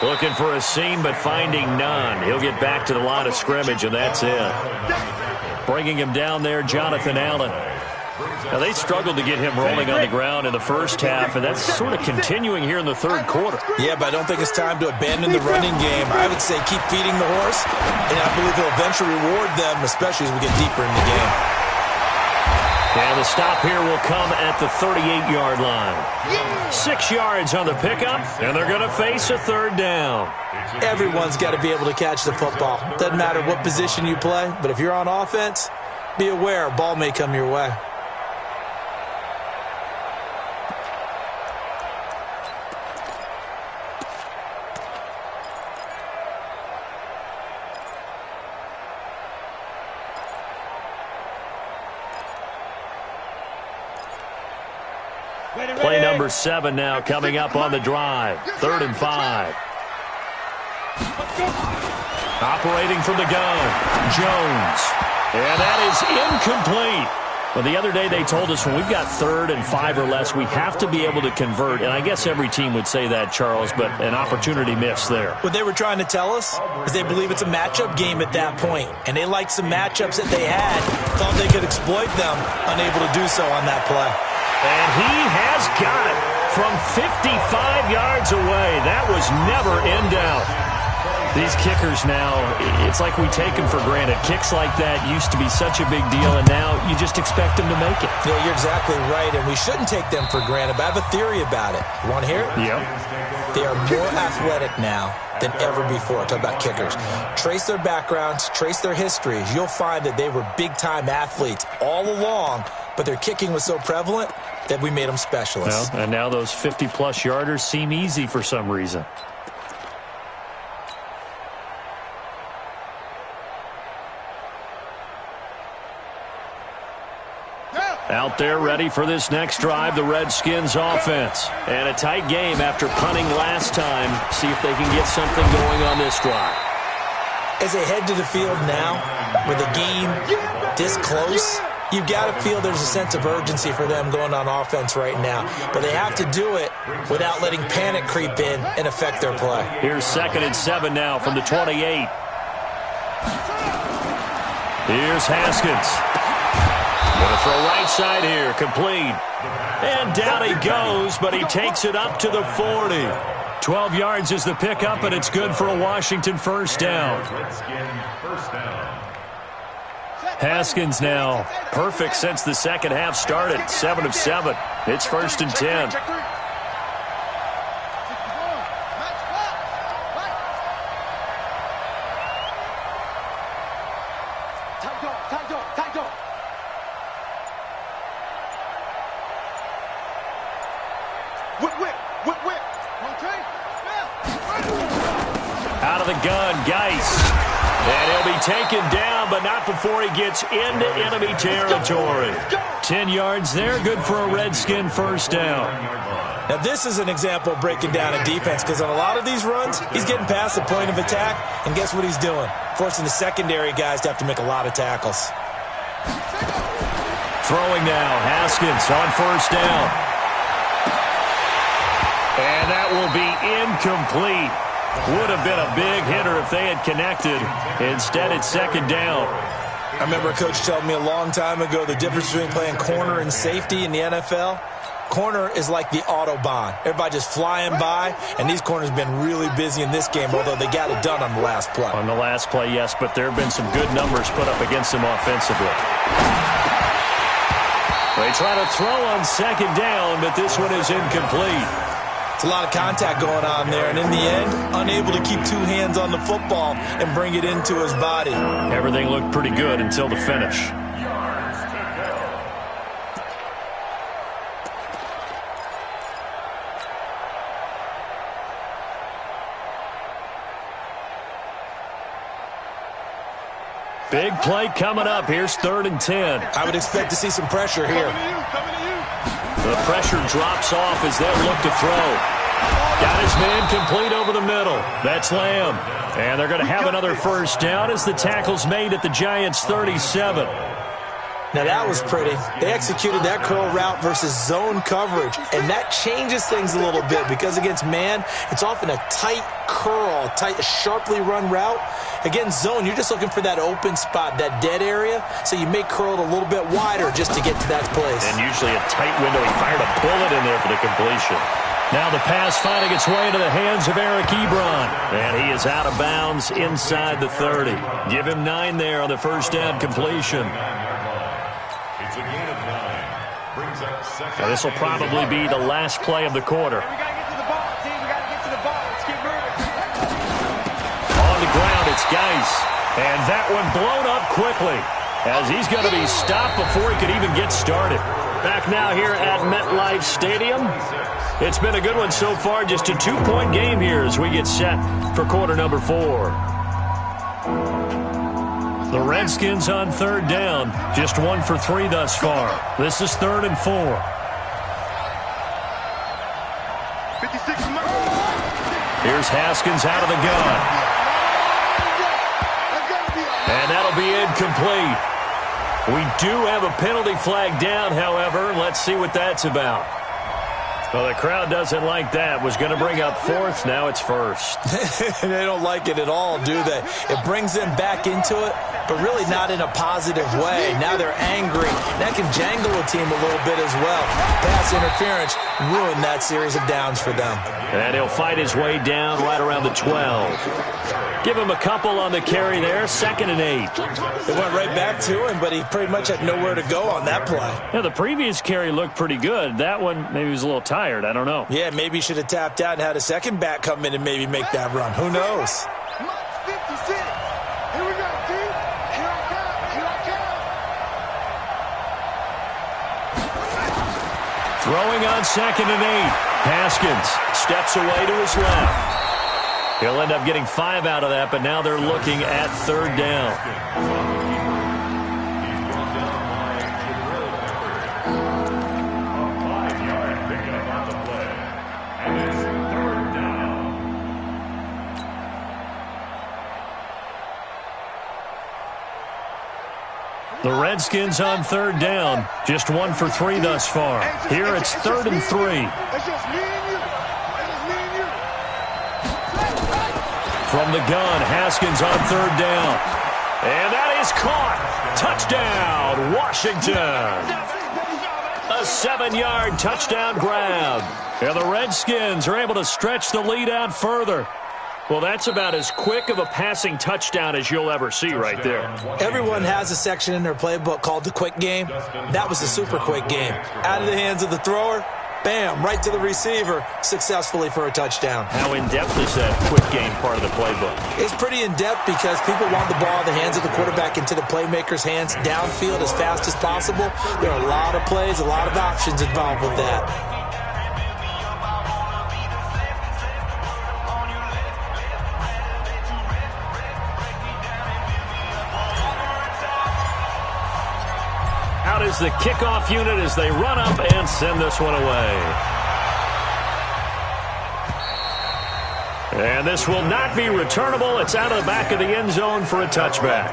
D: Looking for a seam, but finding none. He'll get back to the line of scrimmage, and that's it. Bringing him down there, Jonathan Allen. Now, they struggled to get him rolling on the ground in the first half, and that's sort of continuing here in the third quarter.
E: Yeah, but I don't think it's time to abandon the running game. I would say keep feeding the horse, and I believe he'll eventually reward them, especially as we get deeper in the game.
D: And the stop here will come at the 38-yard line. 6 yards on the pickup, and they're going to face a third down.
E: Everyone's got to be able to catch the football. Doesn't matter what position you play, but if you're on offense, be aware a ball may come your way.
D: Play number 7 now coming up on the drive. 3rd and 5. Operating from the gun, Jones. And that is incomplete. Well, the other day they told us when we've got 3rd and 5 or less, we have to be able to convert. And I guess every team would say that, Charles, but an opportunity missed there.
E: What they were trying to tell us is they believe it's a matchup game at that point. And they liked some matchups that they had, thought they could exploit them, unable to do so on that play.
D: And he has got it from 55 yards away. That was never in doubt. These kickers now, it's like we take them for granted. Kicks like that used to be such a big deal, and now you just expect them to make it.
E: Yeah, you're exactly right, and we shouldn't take them for granted, but I have a theory about it. You want to hear it?
D: Yep.
E: They are more athletic now than ever before. Talk about kickers. Trace their backgrounds, trace their histories. You'll find that they were big-time athletes all along, but their kicking was so prevalent that we made them specialists.
D: Well, and now those 50-plus yarders seem easy for some reason. Out there ready for this next drive, the Redskins offense. And a tight game after punting last time. See if they can get something going on this drive.
E: As they head to the field now, with the game this close, you've got to feel there's a sense of urgency for them going on offense right now. But they have to do it without letting panic creep in and affect their play.
D: Here's 2nd and 7 now from the 28. Here's Haskins. Going to throw right side here, complete. And down he goes, but he takes it up to the 40. 12 yards is the pickup, and it's good for a Washington first down. Haskins now perfect since the second half started. 7 of 7. It's 1st and 10. Out of the gun, Geis. And he'll be taken down, but not before he gets into enemy territory. 10 yards there, good for a Redskin first down.
E: Now, this is an example of breaking down a defense, because on a lot of these runs, he's getting past the point of attack, and guess what he's doing? Forcing the secondary guys to have to make a lot of tackles.
D: Throwing now, Haskins on first down. And that will be incomplete. Would have been a big hitter if they had connected. Instead, it's 2nd down.
E: I remember a coach telling me a long time ago the difference between playing corner and safety in the NFL. Corner is like the Autobahn. Everybody just flying by, and these corners have been really busy in this game, although they got it done on the last play.
D: On the last play, yes, but there have been some good numbers put up against them offensively. They try to throw on 2nd down, but this one is incomplete.
E: It's a lot of contact going on there, and in the end, unable to keep 2 hands on the football and bring it into his body.
D: Everything looked pretty good until the finish. Big play coming up. Here's 3rd and 10.
E: I would expect to see some pressure here.
D: The pressure drops off as they'll look to throw. Got his man complete over the middle. That's Lamb. And they're going to have another first down as the tackle's made at the Giants' 37.
E: Now that was pretty. They executed that curl route versus zone coverage, and that changes things a little bit because against man, it's often a tight curl, tight, sharply run route. Against zone, you're just looking for that open spot, that dead area, so you may curl it a little bit wider just to get to that place.
D: And usually a tight window. He fired a bullet in there for the completion. Now the pass finding its way into the hands of Eric Ebron. And he is out of bounds inside the 30. Give him 9 there on the first down completion.
G: It's a gain of 9. Brings up second.
D: Now this will probably be the last play of the quarter.
H: We got to get to the ball, team. We got to get to the ball. Let's get moving.
D: On the ground, it's Geis. And that one blown up quickly as he's going to be stopped before he could even get started. Back now here at MetLife Stadium. It's been a good one so far. Just a 2-point game here as we get set for quarter number 4. The Redskins on third down. Just 1 for 3 thus far. This is 3rd and 4.
H: 56
D: Here's Haskins out of the gun. And that'll be incomplete. We do have a penalty flag down, however. Let's see what that's about. Well, the crowd doesn't like that. Was going to bring up 4th. Now it's 1st.
E: They don't like it at all, do they? It brings them back into it, but really not in a positive way. Now they're angry. That can jangle a team a little bit as well. Pass interference ruined that series of downs for them.
D: And he'll fight his way down right around the 12. Give him a couple on the carry there. 2nd and 8.
E: It went right back to him, but he pretty much had nowhere to go on that play.
D: Yeah, the previous carry looked pretty good. That one, maybe he was a little tired. I don't know.
E: Yeah, maybe he should have tapped out and had a second back come in and maybe make that run. Who knows?
H: Here we go, team. Here I come. Here I come.
D: Throwing on 2nd and 8. Haskins steps away to his left. He'll end up getting 5 out of that, but now they're looking at 3rd down. The Redskins on 3rd down. Just 1 for 3 thus far. Here it's 3rd and 3.
H: It's just me and you. It's just me and you.
D: From the gun, Haskins on 3rd down. And that is caught. Touchdown, Washington. A 7-yard touchdown grab. And the Redskins are able to stretch the lead out further. Well, that's about as quick of a passing touchdown as you'll ever see right there.
E: Everyone has a section in their playbook called the quick game. That was a super quick game. Out of the hands of the thrower, bam, right to the receiver, successfully for a touchdown.
D: How in-depth is that quick game part of the playbook?
E: It's pretty in-depth because people want the ball in the hands of the quarterback into the playmaker's hands downfield as fast as possible. There are a lot of plays, a lot of options involved with that. Out is the kickoff unit as they run up and send this one away. And this will not be returnable. It's out of the back of the end zone for a touchback.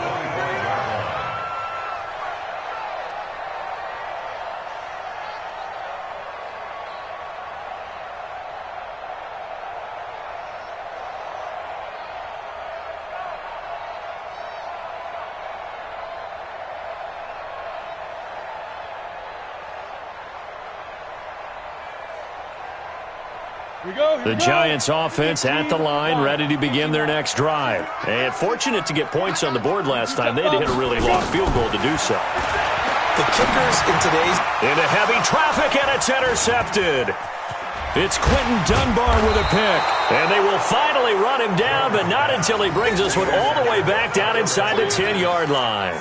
E: The Giants offense at the line, ready to begin their next drive. And fortunate to get points on the board last time. They had to hit a really long field goal to do so. The kickers in today's...
D: Into heavy traffic, and it's intercepted. It's Quentin Dunbar with a pick. And they will finally run him down, but not until he brings this one all the way back down inside the 10-yard line.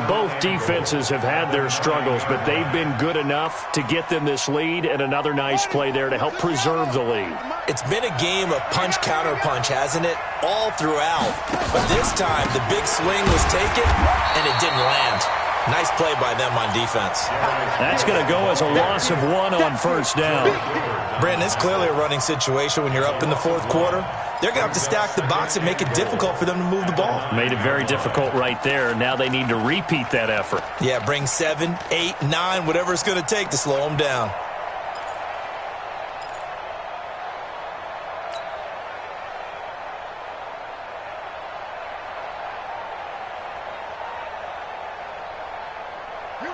D: Both defenses have had their struggles, but they've been good enough to get them this lead, and another nice play there to help preserve the lead.
E: It's been a game of punch-counter-punch, hasn't it? All throughout. But this time, the big swing was taken, and it didn't land. Nice play by them on defense.
D: That's going to go as a loss of 1 on first down.
E: Brandon, it's clearly a running situation when you're up in the fourth quarter. They're going to have to stack the box and make it difficult for them to move the ball.
D: Made it very difficult right there. Now they need to repeat that effort.
E: Yeah, bring 7, 8, 9, whatever it's going to take to slow them down.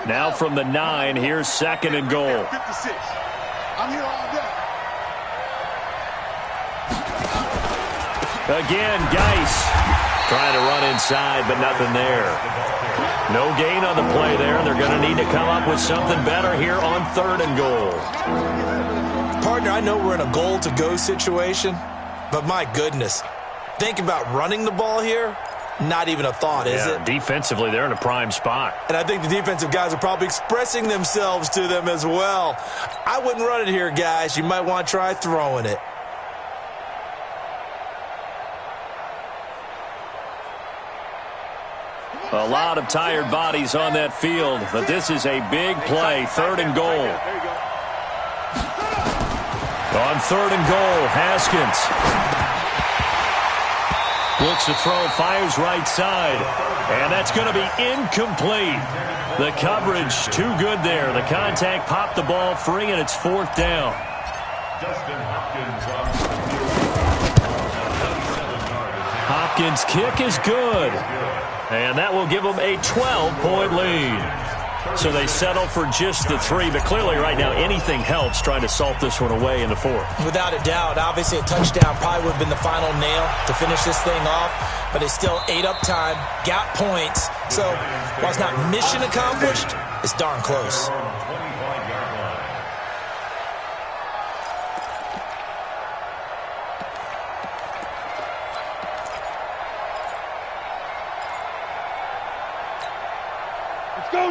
D: Now from the 9, here's 2nd and goal.
H: 56. I'm here all day.
D: Again, Geis trying to run inside, but nothing there. No gain on the play there. They're going to need to come up with something better here on 3rd and goal.
E: Partner, I know we're in a goal-to-go situation, but my goodness, think about running the ball here. Not even a thought, is it?
D: Defensively, they're in a prime spot.
E: And I think the defensive guys are probably expressing themselves to them as well. I wouldn't run it here, guys. You might want to try throwing it.
D: A lot of tired bodies on that field, but this is a big play. 3rd and goal. On 3rd and goal, Haskins looks to throw, fires right side, and that's going to be incomplete. The coverage too good there. The contact popped the ball free, and it's 4th down. Hopkins' kick is good, and that will give them a 12-point lead. So they settle for just the 3, but clearly right now anything helps trying to salt this one away in the 4th.
E: Without a doubt, obviously a touchdown probably would have been the final nail to finish this thing off, but it's still ate up time, got points. So while it's not mission accomplished, it's darn close.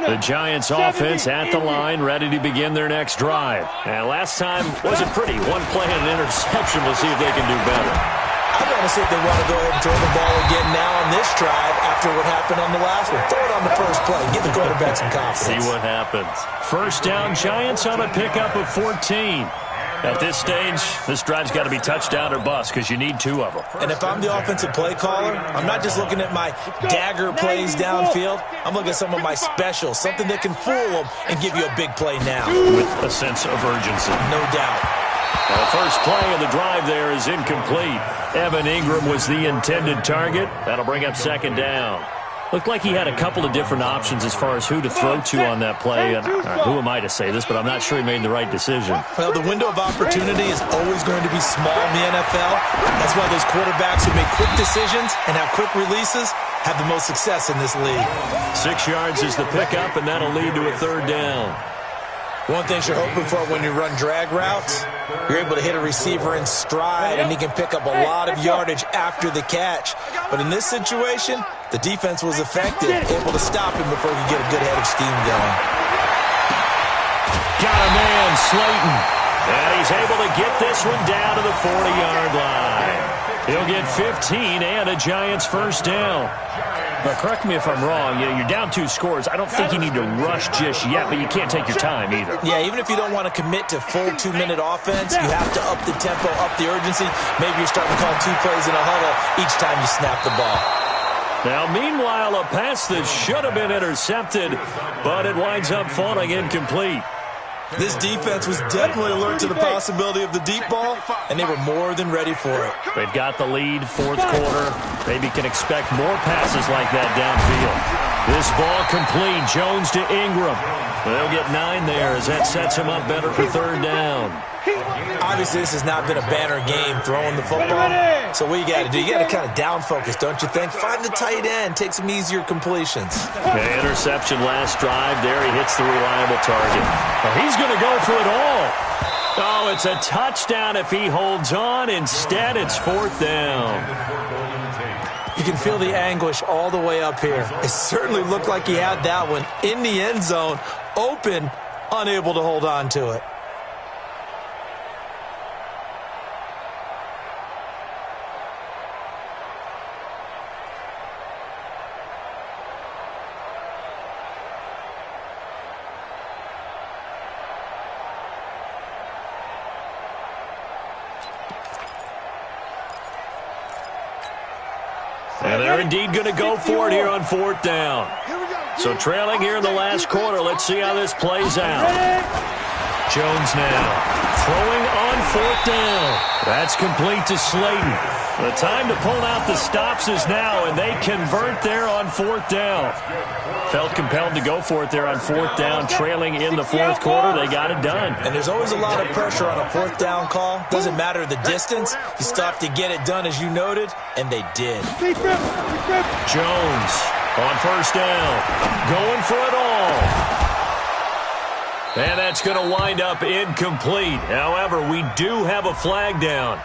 D: The Giants offense at the line, ready to begin their next drive. And last time wasn't pretty. One play and an interception. We'll see if they can do better.
E: I want to see if they want to go ahead and throw the ball again now on this drive after what happened on the last one. Throw it on the first play. Give the quarterback some confidence.
D: See what happens. First down, Giants on a pickup of 14. At this stage, this drive's got to be touchdown or bust because you need 2 of them.
E: And if I'm the offensive play caller, I'm not just looking at my dagger plays downfield. I'm looking at some of my specials, something that can fool them and give you a big play now.
D: With a sense of urgency.
E: No doubt.
D: The first play of the drive there is incomplete. Evan Ingram was the intended target. That'll bring up 2nd down. Looked like he had a couple of different options as far as who to throw to on that play. And who am I to say this, but I'm not sure he made the right decision.
E: Well, the window of opportunity is always going to be small in the NFL. That's why those quarterbacks who make quick decisions and have quick releases have the most success in this league.
D: 6 yards is the pickup, and that'll lead to a 3rd down.
E: One thing you're hoping for when you run drag routes, you're able to hit a receiver in stride, and he can pick up a lot of yardage after the catch. But in this situation, the defense was effective, able to stop him before he could get a good head of steam going.
D: Got a man, Slayton. And he's able to get this one down to the 40-yard line. He'll get 15 and a Giants first down. But correct me if I'm wrong, you're down 2 scores. I don't think you need to rush just yet, but you can't take your time either.
E: Yeah, even if you don't want to commit to full 2-minute offense, you have to up the tempo, up the urgency. Maybe you're starting to call 2 plays in a huddle each time you snap the ball.
D: Now, meanwhile, a pass that should have been intercepted, but it winds up falling incomplete.
E: This defense was definitely alert to the possibility of the deep ball, and they were more than ready for it.
D: They've got the lead, 4th quarter. Maybe can expect more passes like that downfield. This ball complete. Jones to Ingram. They'll get 9 there as that sets him up better for 3rd down.
E: Obviously, this has not been a banner game throwing the football. So what you got to do, you got to kind of down focus, don't you think? Find the tight end, take some easier completions.
D: Okay, interception last drive. There he hits the reliable target. Well, he's going to go for it all. Oh, it's a touchdown if he holds on. Instead, it's 4th down.
E: You can feel the anguish all the way up here. It certainly looked like he had that one in the end zone, open, unable to hold on to it.
D: And they're indeed going to go for it here on 4th down. So trailing here in the last quarter. Let's see how this plays out. Jones now throwing on 4th down. That's complete to Slayton. The time to pull out the stops is now, and they convert there on 4th down. Felt compelled to go for it there on 4th down, trailing in the 4th quarter. They got it done.
E: And there's always a lot of pressure on a 4th down call. Doesn't matter the distance. You still have to get it done, as you noted, and they did.
D: Jones on 1st down, going for it all. And that's going to wind up incomplete. However, we do have a flag down.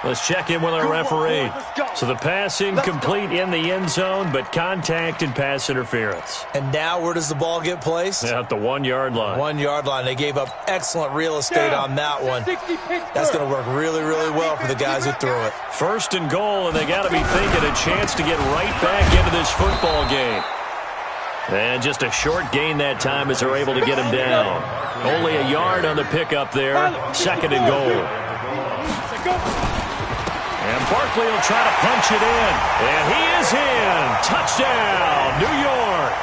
D: Let's check in with our referee. So the pass incomplete in the end zone, but contact and pass interference.
E: And now where does the ball get placed?
D: At the 1-yard line.
E: 1-yard line. They gave up excellent real estate on that one. That's going to work really, really well for the guys who threw it. 1st and goal, and they got to be thinking a chance to get right back into this football game. And just a short gain that time as they're able to get him down. Only a yard on the pickup there. 2nd and goal. And Barkley will try to punch it in. And he is in. Touchdown, New York.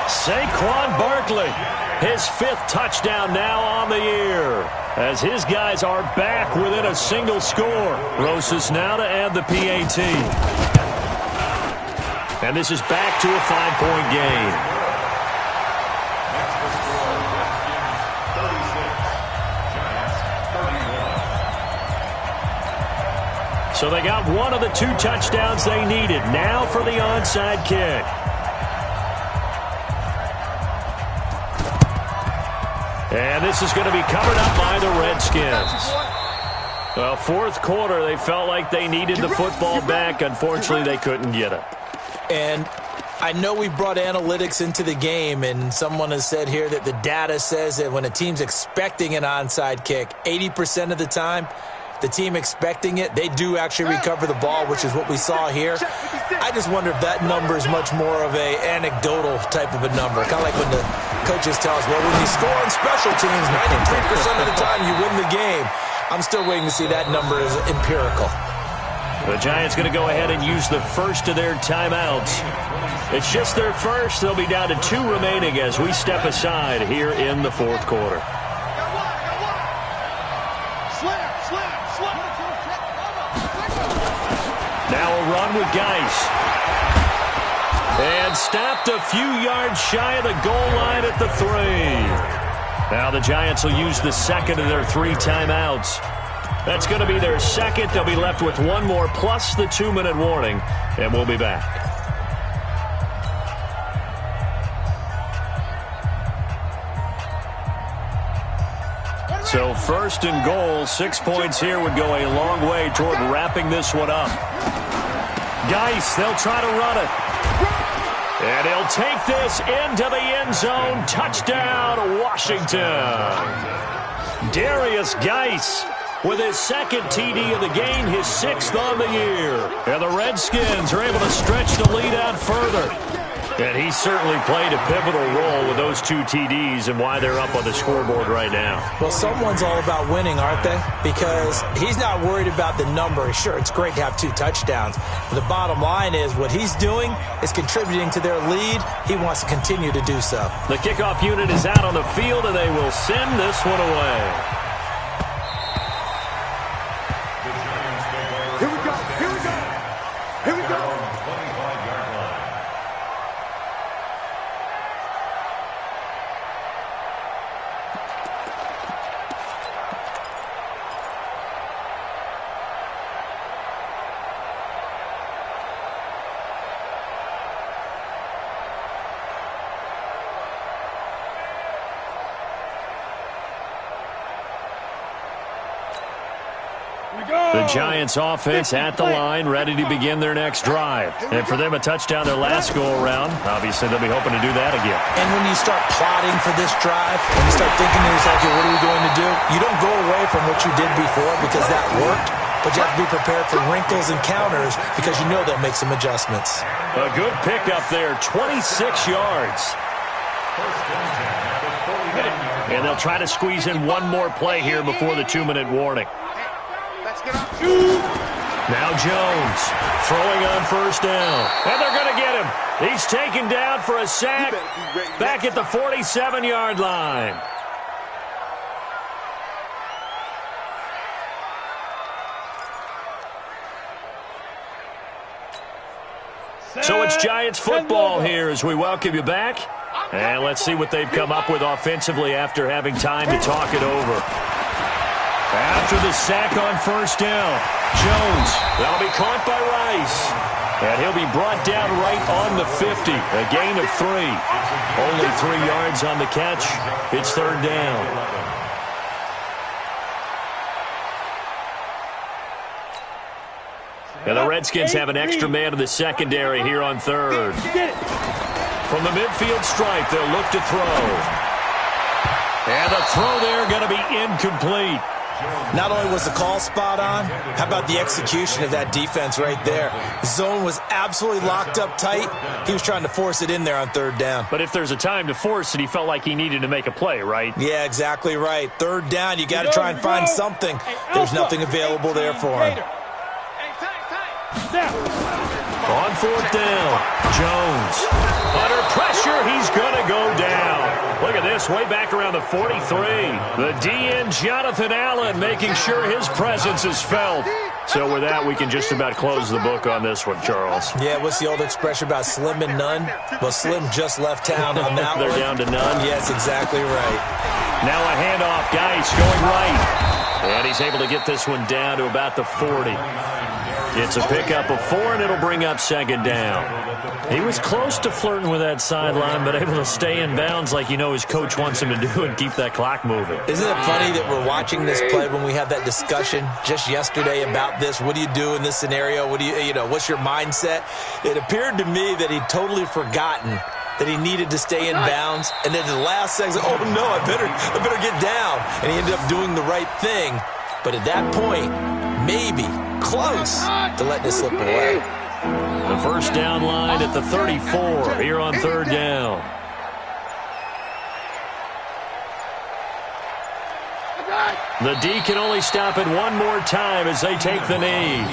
E: Saquon Barkley, his 5th touchdown now on the year, as his guys are back within a single score. Rosas now to add the PAT. And this is back to a 5-point game. So they got one of the 2 touchdowns they needed. Now for the onside kick. And this is going to be covered up by the Redskins. Well, 4th quarter, they felt like they needed the football back. Unfortunately, they couldn't get it. And I know we brought analytics into the game, and someone has said here that the data says that when a team's expecting an onside kick, 80% of the time, the team expecting it, they do actually recover the ball, which is what we saw here. I just wonder if that number is much more of a anecdotal type of a number. Kind of like when the coaches tell us, well, when you score on special teams, 93% of the time you win the game. I'm still waiting to see that number is empirical.
D: The Giants going to go ahead and use the first of their timeouts. It's just their first. They'll be down to 2 remaining as we step aside here in the 4th quarter. Now a run with Geis. And stopped a few yards shy of the goal line at the 3. Now the Giants will use the 2nd of their 3 timeouts. That's going to be their 2nd. They'll be left with 1 more plus the 2-minute warning. And we'll be back. So 1st and goal, 6 points here would go a long way toward wrapping this one up. Geis, they'll try to run it. And he'll take this into the end zone. Touchdown, Washington. Darius Geis with his 2nd TD of the game, his 6th on the year. And the Redskins are able to stretch the lead out further. And he certainly played a pivotal role with those 2 TDs and why they're up on the scoreboard right now.
E: Well, someone's all about winning, aren't they? Because he's not worried about the number. Sure, it's great to have 2 touchdowns. But the bottom line is what he's doing is contributing to their lead. He wants to continue to do so.
D: The kickoff unit is out on the field, and they will send this one away.
H: Here we go. Here we go. Here we go.
D: The Giants offense at the line, ready to begin their next drive. And for them, a touchdown their last go-around. Obviously, they'll be hoping to do that again.
E: And when you start plotting for this drive, when you start thinking to yourself, okay, what are we going to do? You don't go away from what you did before because that worked, but you have to be prepared for wrinkles and counters because you know they'll make some adjustments.
D: A good pickup there, 26 yards. And they'll try to squeeze in one more play here before the 2-minute warning. Now Jones throwing on first down. And they're going to get him. He's taken down for a sack back at the 47-yard line. So it's Giants football here as we welcome you back. And let's see what they've come up with offensively after having time to talk it over. After the sack on first down, Jones, that'll be caught by Rice. And he'll be brought down right on the 50, a gain of 3. Only 3 yards on the catch. It's third down. And the Redskins have an extra man in the secondary here on third. From the midfield stripe, they'll look to throw. And the throw there going to be incomplete.
E: Not only was the call spot on, how about the execution of that defense right there? The zone was absolutely locked up tight. He was trying to force it in there on third down.
D: But if there's a time to force it, he felt like he needed to make a play, right?
E: Yeah, exactly right. Third down, you got to try and find something. There's nothing available there for him.
D: On fourth down, Jones. Under pressure, he's going to go down. Look at this, way back around the 43. The DN, Jonathan Allen, making sure his presence is felt. So with that, we can just about close the book on this one, Charles.
E: Yeah, what's the old expression about slim and none? Well, Slim just left town on that
D: They're
E: one.
D: down to none.
E: Yes, exactly right.
D: Now a handoff, Geis going right. And he's able to get this one down to about the 40. It's a pickup of 4, and it'll bring up second down. He was close to flirting with that sideline, but able to stay in bounds like you know his coach wants him to do and keep that clock moving.
E: Isn't it funny that we're watching this play when we had that discussion just yesterday about this? What do you do in this scenario? What do you know, what's your mindset? It appeared to me that he'd totally forgotten that he needed to stay in bounds, and then at the last second, oh no, I better get down. And he ended up doing the right thing. But at that point, maybe close to letting it slip away.
D: The first down line at the 34 here on third down. The D can only stop it one more time as they take the knee.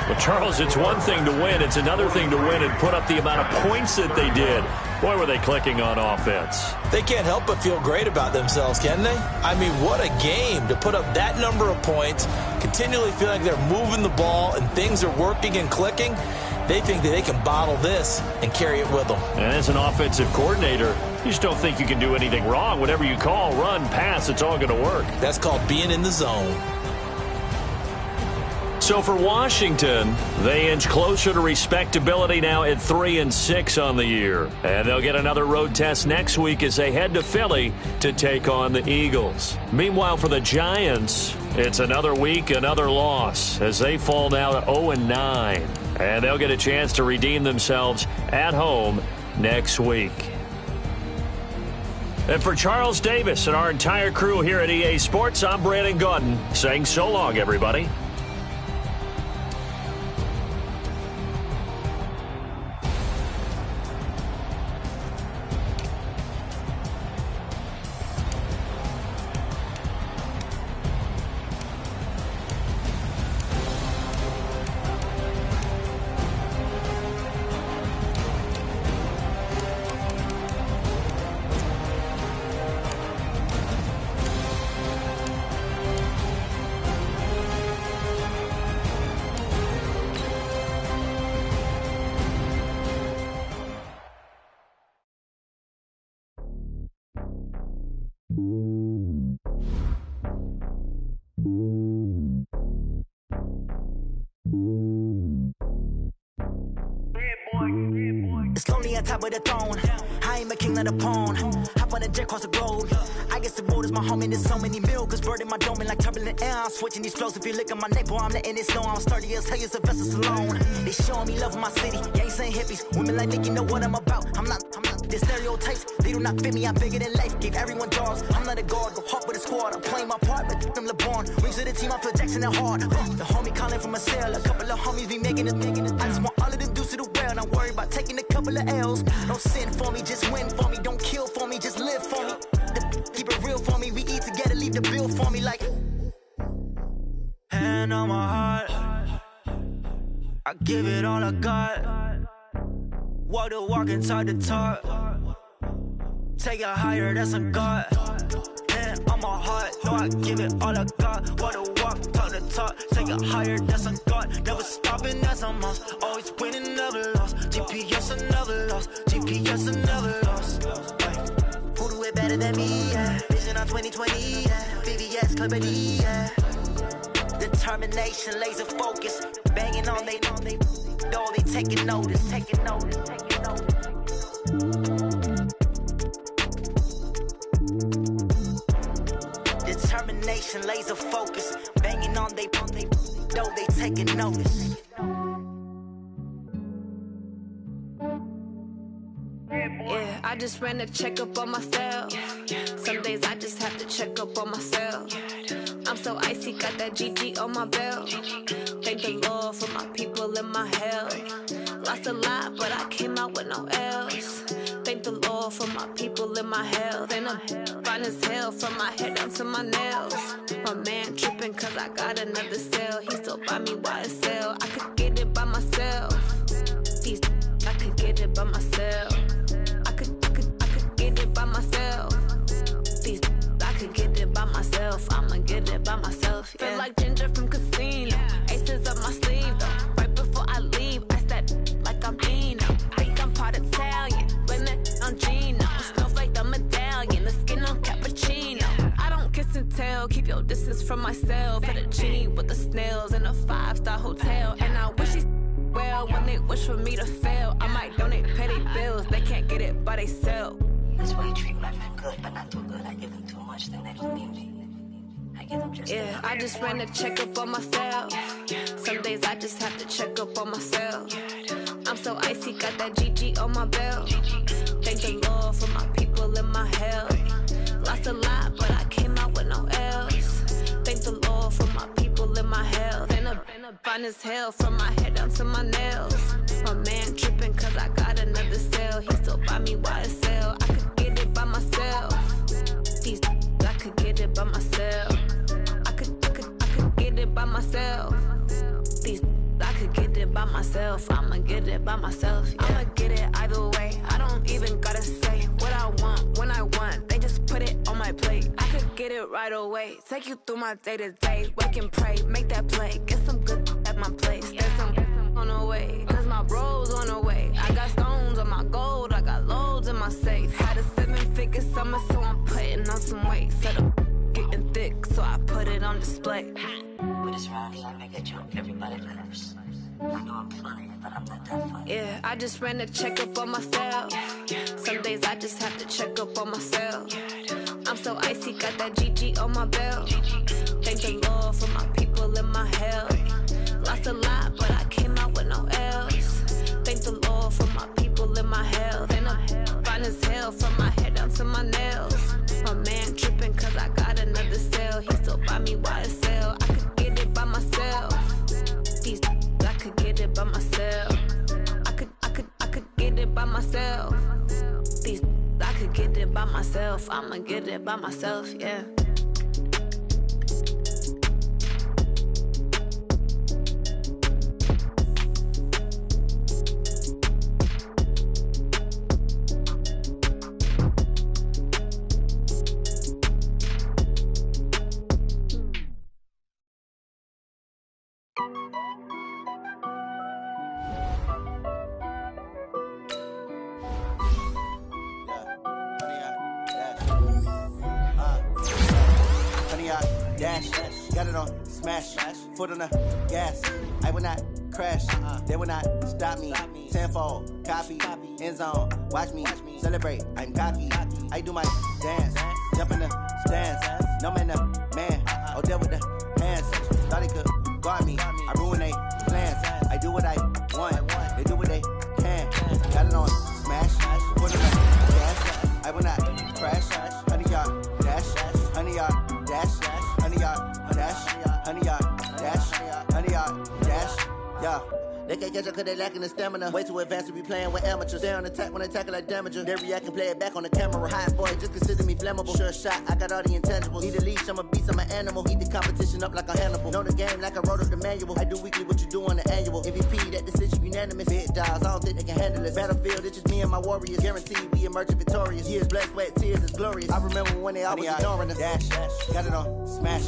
D: Well, Charles, it's one thing to win. It's another thing to win and put up the amount of points that they did. Boy, were they clicking on offense.
E: They can't help but feel great about themselves, can they? I mean, what a game to put up that number of points, continually feel like they're moving the ball and things are working and clicking. They think that they can bottle this and carry it with them.
D: And as an offensive coordinator, you just don't think you can do anything wrong. Whatever you call, run, pass, it's all going to work.
E: That's called being in the zone.
D: So for Washington, they inch closer to respectability now at 3-6 on the year. And they'll get another road test next week as they head to Philly to take on the Eagles. Meanwhile, for the Giants, it's another week, another loss as they fall now to 0-9. And they'll get a chance to redeem themselves at home next week. And for Charles Davis and our entire crew here at EA Sports, I'm Brandon Gaudin saying so long, everybody.
I: It's lonely on top of the throne. I ain't a king, not a pawn. Hop on a jet across the globe. I guess the road is my home and there's so many milkers burning my dome and like turbulent air. I'm switching these flows. If you look at my neck, boy, I'm letting it snow. I'm sturdy as hell, as a vessel alone. They showing me love in my city. Gangs ain't hippies. Women like me, you know what I'm about. I'm not. The stereotypes, they do not fit me. I'm bigger than life. Gave everyone dogs. I'm not a guard. Go hard with a squad. I'm playing my part, but them LeBron. Rings to the team, I feel Jackson and hard. The homie calling from a cell. A couple of homies be making it. I just want all of them dudes to the well. Not worry about taking a couple of L's. Don't sin for me, just win for me. Don't kill for me, just live for me. Keep it real for me. We eat together, leave the bill for me like. give it all I got. Walk the walk and talk the talk. Take it higher, that's a God. Hand on my heart, know I give it all I got. Walk the walk, talk the talk. Take it higher, that's a God. Never stopping, that's a must. Always winning, never lost. GPS, I never lost. GPS, I never lost. Who do it better than me? Yeah. Vision on 2020. Yeah. VVS, Clippity. Yeah. Determination, laser focus. Banging on they know they taking notice. Taking notice. Taking notice. Determination, laser focus. Banging on they know they taking notice.
J: Yeah, I just ran a checkup on myself. Some days I just have to check up on myself. I'm so icy, got that GG on my belt. Thank the Lord for my people in my hell. Lost a lot, but I came out with no L's. Thank the Lord for my people in my health. And I'm fine as hell from my head down to my nails. My man tripping cause I got another cell. He still buy me YSL. I could get it by myself. These I could get it by myself. I could get it by myself. These I could get it by myself. I'ma get it by myself. Yeah. Feel like Ginger from Casino. Aces up my sleeve though. Right before I leave, I said like I'm Dino. Think I'm part Italian. Blame it on Gino. Smells like the medallion. The skin on cappuccino. I don't kiss and tell. Keep your distance from myself. For the genie with the snails in a 5-star hotel. And I wish he's well when they wish for me to fail. I might donate petty bills. They can't get it by they sell.
K: That's why you treat my men good, but not too good. I give them too much, then they don't need me. I give them just
J: yeah, I just ran a checkup on myself. Some days I just have to check up on myself. I'm so icy, got that GG on my belt. Thank the Lord for my people in my hell. Lost a lot, but I came out with no L's. Thank the Lord for my people in my health. And I'm fine as hell from my head down to my nails. My man tripping cause I got another cell. He still buy me YSL. I could get it by myself. These I could get it by myself. I could get it by myself. These I could get it by myself. I'ma get it by myself. Yeah. I'ma get it either way. I don't even gotta say what I want when I want. They just put it on my plate. I could get it right away. Take you through my day to day. Wake and pray, make that play. Get some good at my place. There's some on the way. Cause my bro's on the way. I got stones on my gold. I got loads in my safe. Had a 7-figure summer, so I'm putting on some weight. Set up getting thick, so I put it on display.
K: With this round here, I make a joke everybody laughs. I know I'm funny, but I'm not that funny.
J: Yeah, I just ran a checkup on myself. Some days I just have to check up on myself. I'm so icy, got that GG on my belt. Thank the Lord for my people in my hell. Lost a lot, but I came out with no L's. Thank the Lord for my people in my health. And I'm fine as hell from my head down to my nails. My man tripping cause I got another cell. He still buy me YSL. I could get it by myself. These I could get it by myself. I could get it by myself. These I could get it by myself. I'ma get it by myself, yeah.
L: Got it on smash, foot on the gas. I will not crash, they will not stop me. Tenfold, copy, end zone. Watch me celebrate. I'm cocky. I do my dance, jump in the stands. No man, the man. Oh, deal with the hands. Thought he could guard me. I ruin they plans. I do what I want. They do what they can. Got it on smash, foot on the gas. I will not crash. 100-yard dash, 100-yard dash. 100-yard dash, 100-yard dash, 100-yard dash, yeah. They They can't catch up cause they lacking the stamina. Way too advanced to be playing with amateurs. Stay on attack when they tackle like damager. They react and play it back on the camera. Hot boy, just consider me flammable. Sure shot, I got all the intangibles. Need a leash, I'm a beast, I'm an animal. Eat the competition up like a Hannibal. Know the game like I wrote up the manual. I do weekly what you do on the annual. MVP, that decision unanimous. Big dogs, I don't think they can handle it. Battlefield, it's just me and my warriors. Guaranteed we emerging victorious. Years, blood, sweat, tears is glorious. I remember when they always ignoring us. Dash, got it on, smash,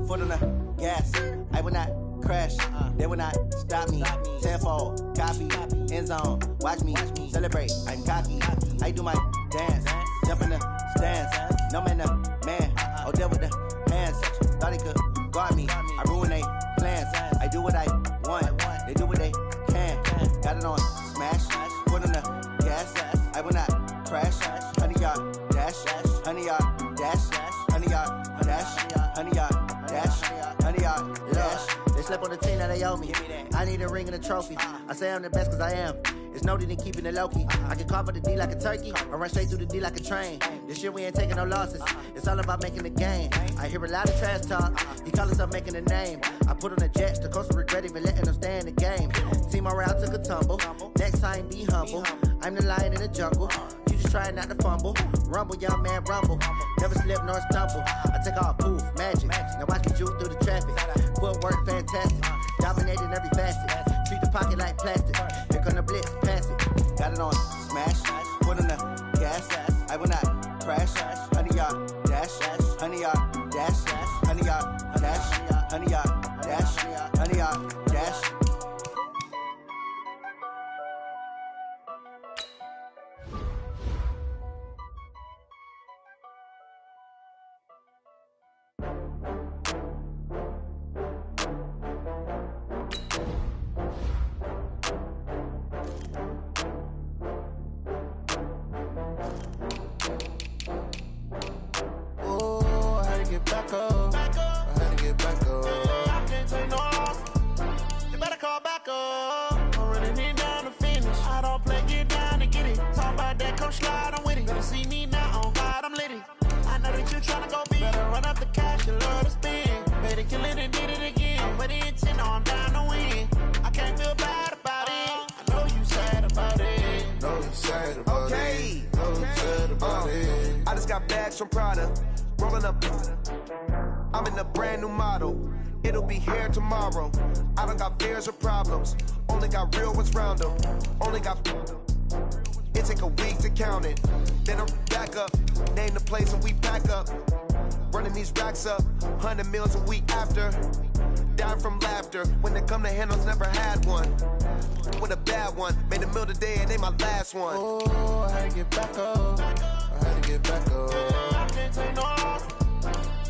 L: foot on the gas. I will not crash, they will not stop me. Tenfold, copy, end zone, watch me celebrate. I'm cocky, I do my dance, jump in the stands. No man, man, oh there with the hands. Thought he could guard me, I ruin they plans. I do what I want, they do what they can. Got it on, smash, foot on the gas. I will not crash, 100-yard dash, 100-yard dash, 100-yard dash, 100-yard dash, 100-yard dash. They slept on the team that they owe me. I need a ring and a trophy. I say I'm the best cause I am. It's noted in keeping it low-key. I can carve up the D like a turkey or run straight through the D like a train. This year we ain't taking no losses. It's all about making the game. I hear a lot of trash talk. He call himself making a name. I put on the Jets. The coach will regret even letting them stay in the game. Team morale took a tumble. Next time be humble. I'm the lion in the jungle. You just trying not to fumble. Rumble, young man, rumble. Never slip nor stumble. I take off, poof, magic. Now watch me juke through the traffic. Footwork fantastic. Dominating every facet. Treat the pocket like plastic. Here come the blitz, pass it. Got it on, smash. Foot on the gas. I will not crash. 100-yard dash. 100-yard dash. 100-yard dash. 100-yard dash. 100-yard dash.
C: Back up. I had to get back up. I can't take no loss. You better call back up. I'm running it down to finish. I don't play, get down to get it. Talk about that, come slide, I'm with it. Better see me now, on God, I'm lit it. I know that you tryna go big. Better run up the cash, you love to spend. Better kill it and did it again. With the intent, no, I'm down to win. I can't feel bad about it. I know you sad about it.
M: Know you sad about it. Know you sad about it.
N: I just got bags from Prada. Rolling up, I'm in a brand new model. It'll be here tomorrow. I don't got fears or problems. Only got real ones round them. Only got. It take a week to count it. Then I'm back up. Name the place and we pack up. Running these racks up. 100 meals a week after. Down from laughter. When they come to handles, never had one. With a bad one. Made a meal today and they my last one.
C: Oh, I had to get back up. I had to get back up. I can't take no loss.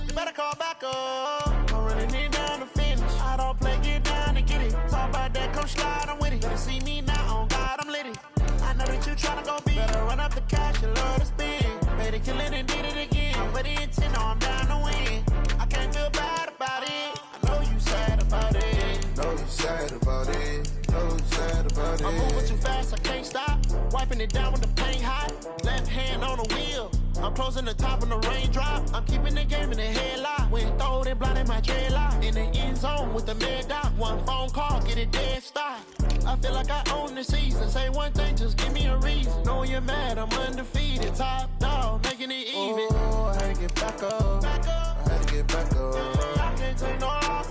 C: You better call back up. I'm running it down to finish. I don't play, get down to get it. Talk about that, come slide, I'm with it. Better see me now, on God, I'm lit it. I know that you tryna go big. Better run up the cash, you love to spend. Better kill it and did it again. With the intent, no, I'm down to win. I can't feel bad about it. I know you sad about it.
M: Know you sad about it. Know you sad about it.
C: I'm moving too fast, I can't stop. Wiping it down with the paint hot. Left hand on the wheel. I'm closing the top when the raindrop. I'm keeping the game in the headlock. When throwed and blinded my dreadlock. In the end zone with the mad dot. One phone call, get it dead stop. I feel like I own the season. Say one thing, just give me a reason. Knowing you're mad, I'm undefeated. Top dog, making it even.
M: Oh, I had to get back up. I had to get back up.
C: I can't take no loss.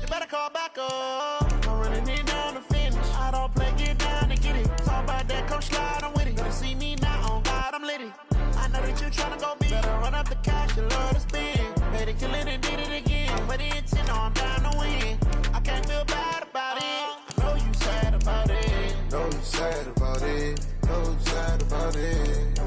C: You better call back up. I'm running it down to finish. I don't play, get down to get it. Talk about that, come slide, I'm with it. Better see me now, on God, I'm lit it. I know that you tryna go big. Better run up the cash, you love to spend. Better kill it and did it again. With the intent, no, I'm down to win. I can't feel bad about it. I know you sad about it.
M: Know you sad about it. Know you sad about it.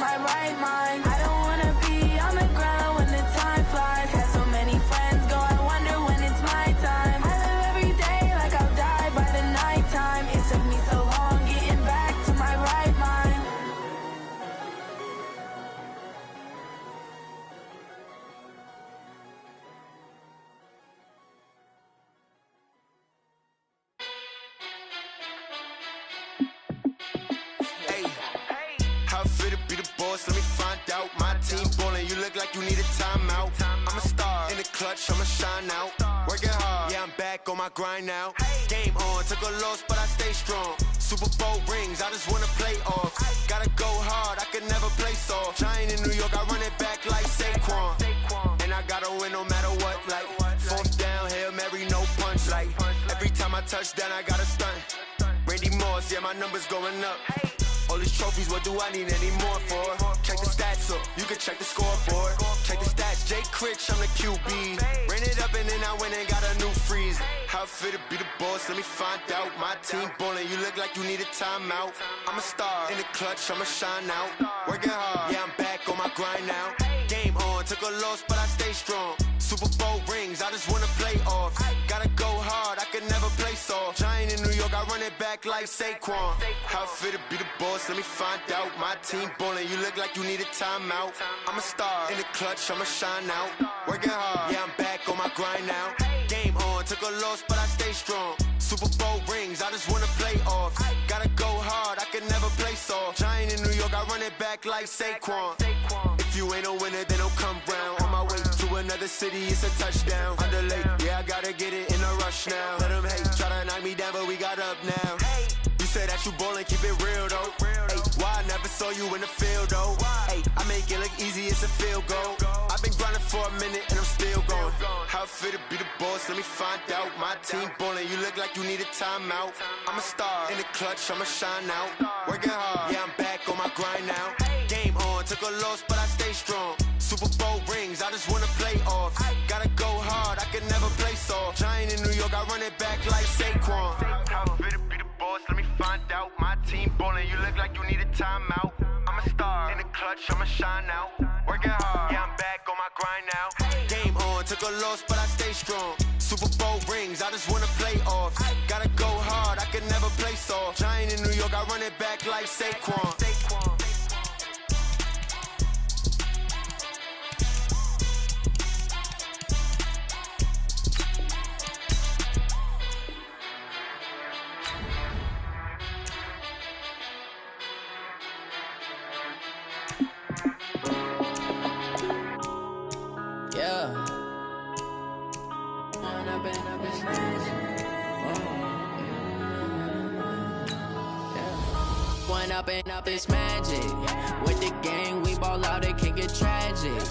O: my right mind. I don't wanna be on the ground when the time flies. Had so many friends go, I wonder when it's my time. I live every day like I'll die by the nighttime. It took me so long getting back to my right mind.
B: How fit to be the boss? Let me find out. My team ballin', you look like you need a timeout. I'm a star in the clutch, I'ma shine out. Working hard, yeah, I'm back on my grind now. Game on, took a loss, but I stay strong. Super Bowl rings, I just wanna play off. Gotta go hard, I can never play soft. Giant in New York, I run it back like Saquon. And I gotta win no matter what, like fourth down, Hail Mary, no punch. Like every time I touch down, I gotta stunt. Randy Moss, yeah, my numbers going up. All these trophies, what do I need any more for? Check the stats up, you can check the scoreboard. Check the stats, Jay Critch, I'm the QB. Ran it up and then I went and got a new freeze. How fit to be the boss, let me find out. My team ballin', you look like you need a timeout. I'm a star in the clutch, I'ma shine out. Working hard, yeah, I'm back on my grind now. Game on, took a loss, but I stay strong. Super Bowl rings, I just wanna play off. Gotta go hard, I can never play soft. Giant in New York, I run it back like Saquon. How fit to be the boss, let me find out. My team ballin', you look like you need a timeout. I'm a star in the clutch, I'ma shine out. Working hard, yeah, I'm back on my grind now. Game on, took a loss, but I stay strong. Super Bowl rings, I just wanna play off. Gotta go hard, I can never play soft. Giant in New York, I run it back like Saquon. If you ain't a winner, then don't come round. On my way to another city, it's a touchdown. Underlay, yeah, I gotta get it in a rush now. Let them hate, try to knock me down, but we got up now. You said that you ballin', keep it real though. Hey, why I never saw you in the field though? Hey, I make it look easy, it's a field goal. I've been grinding for a minute and I'm still going. How fit to be the boss, let me find out. My team ballin', you look like you need a timeout. I'm a star in the clutch, I'ma shine out. Working hard, yeah, I'm back on my grind now. Game on, took a loss, but I stay strong. Super Bowl rings, I just wanna play off. Gotta go hard, I can never play soft. Giant in New York, I run it back like Saquon. How fit to be the boss, let me find out. My team ballin', you look like you need a timeout. I'm a star in the clutch, I'ma shine out. Working hard, yeah, I'm back on my grind now. Game on, took a loss, but I stay strong. Super Bowl rings, I just wanna play off. Gotta go hard, I can never play soft. Giant in New York, I run it back like Saquon.
P: Up this magic. With the gang, we ball out, it can get tragic.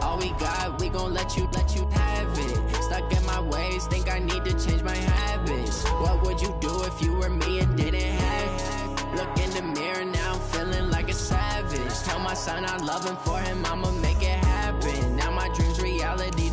P: All we got, we gon' let you have it. Stuck in my ways, think I need to change my habits. What would you do if you were me and didn't have it? Look in the mirror, now I'm feeling like a savage. Tell my son I love him, for him I'ma make it happen. Now my dreams reality,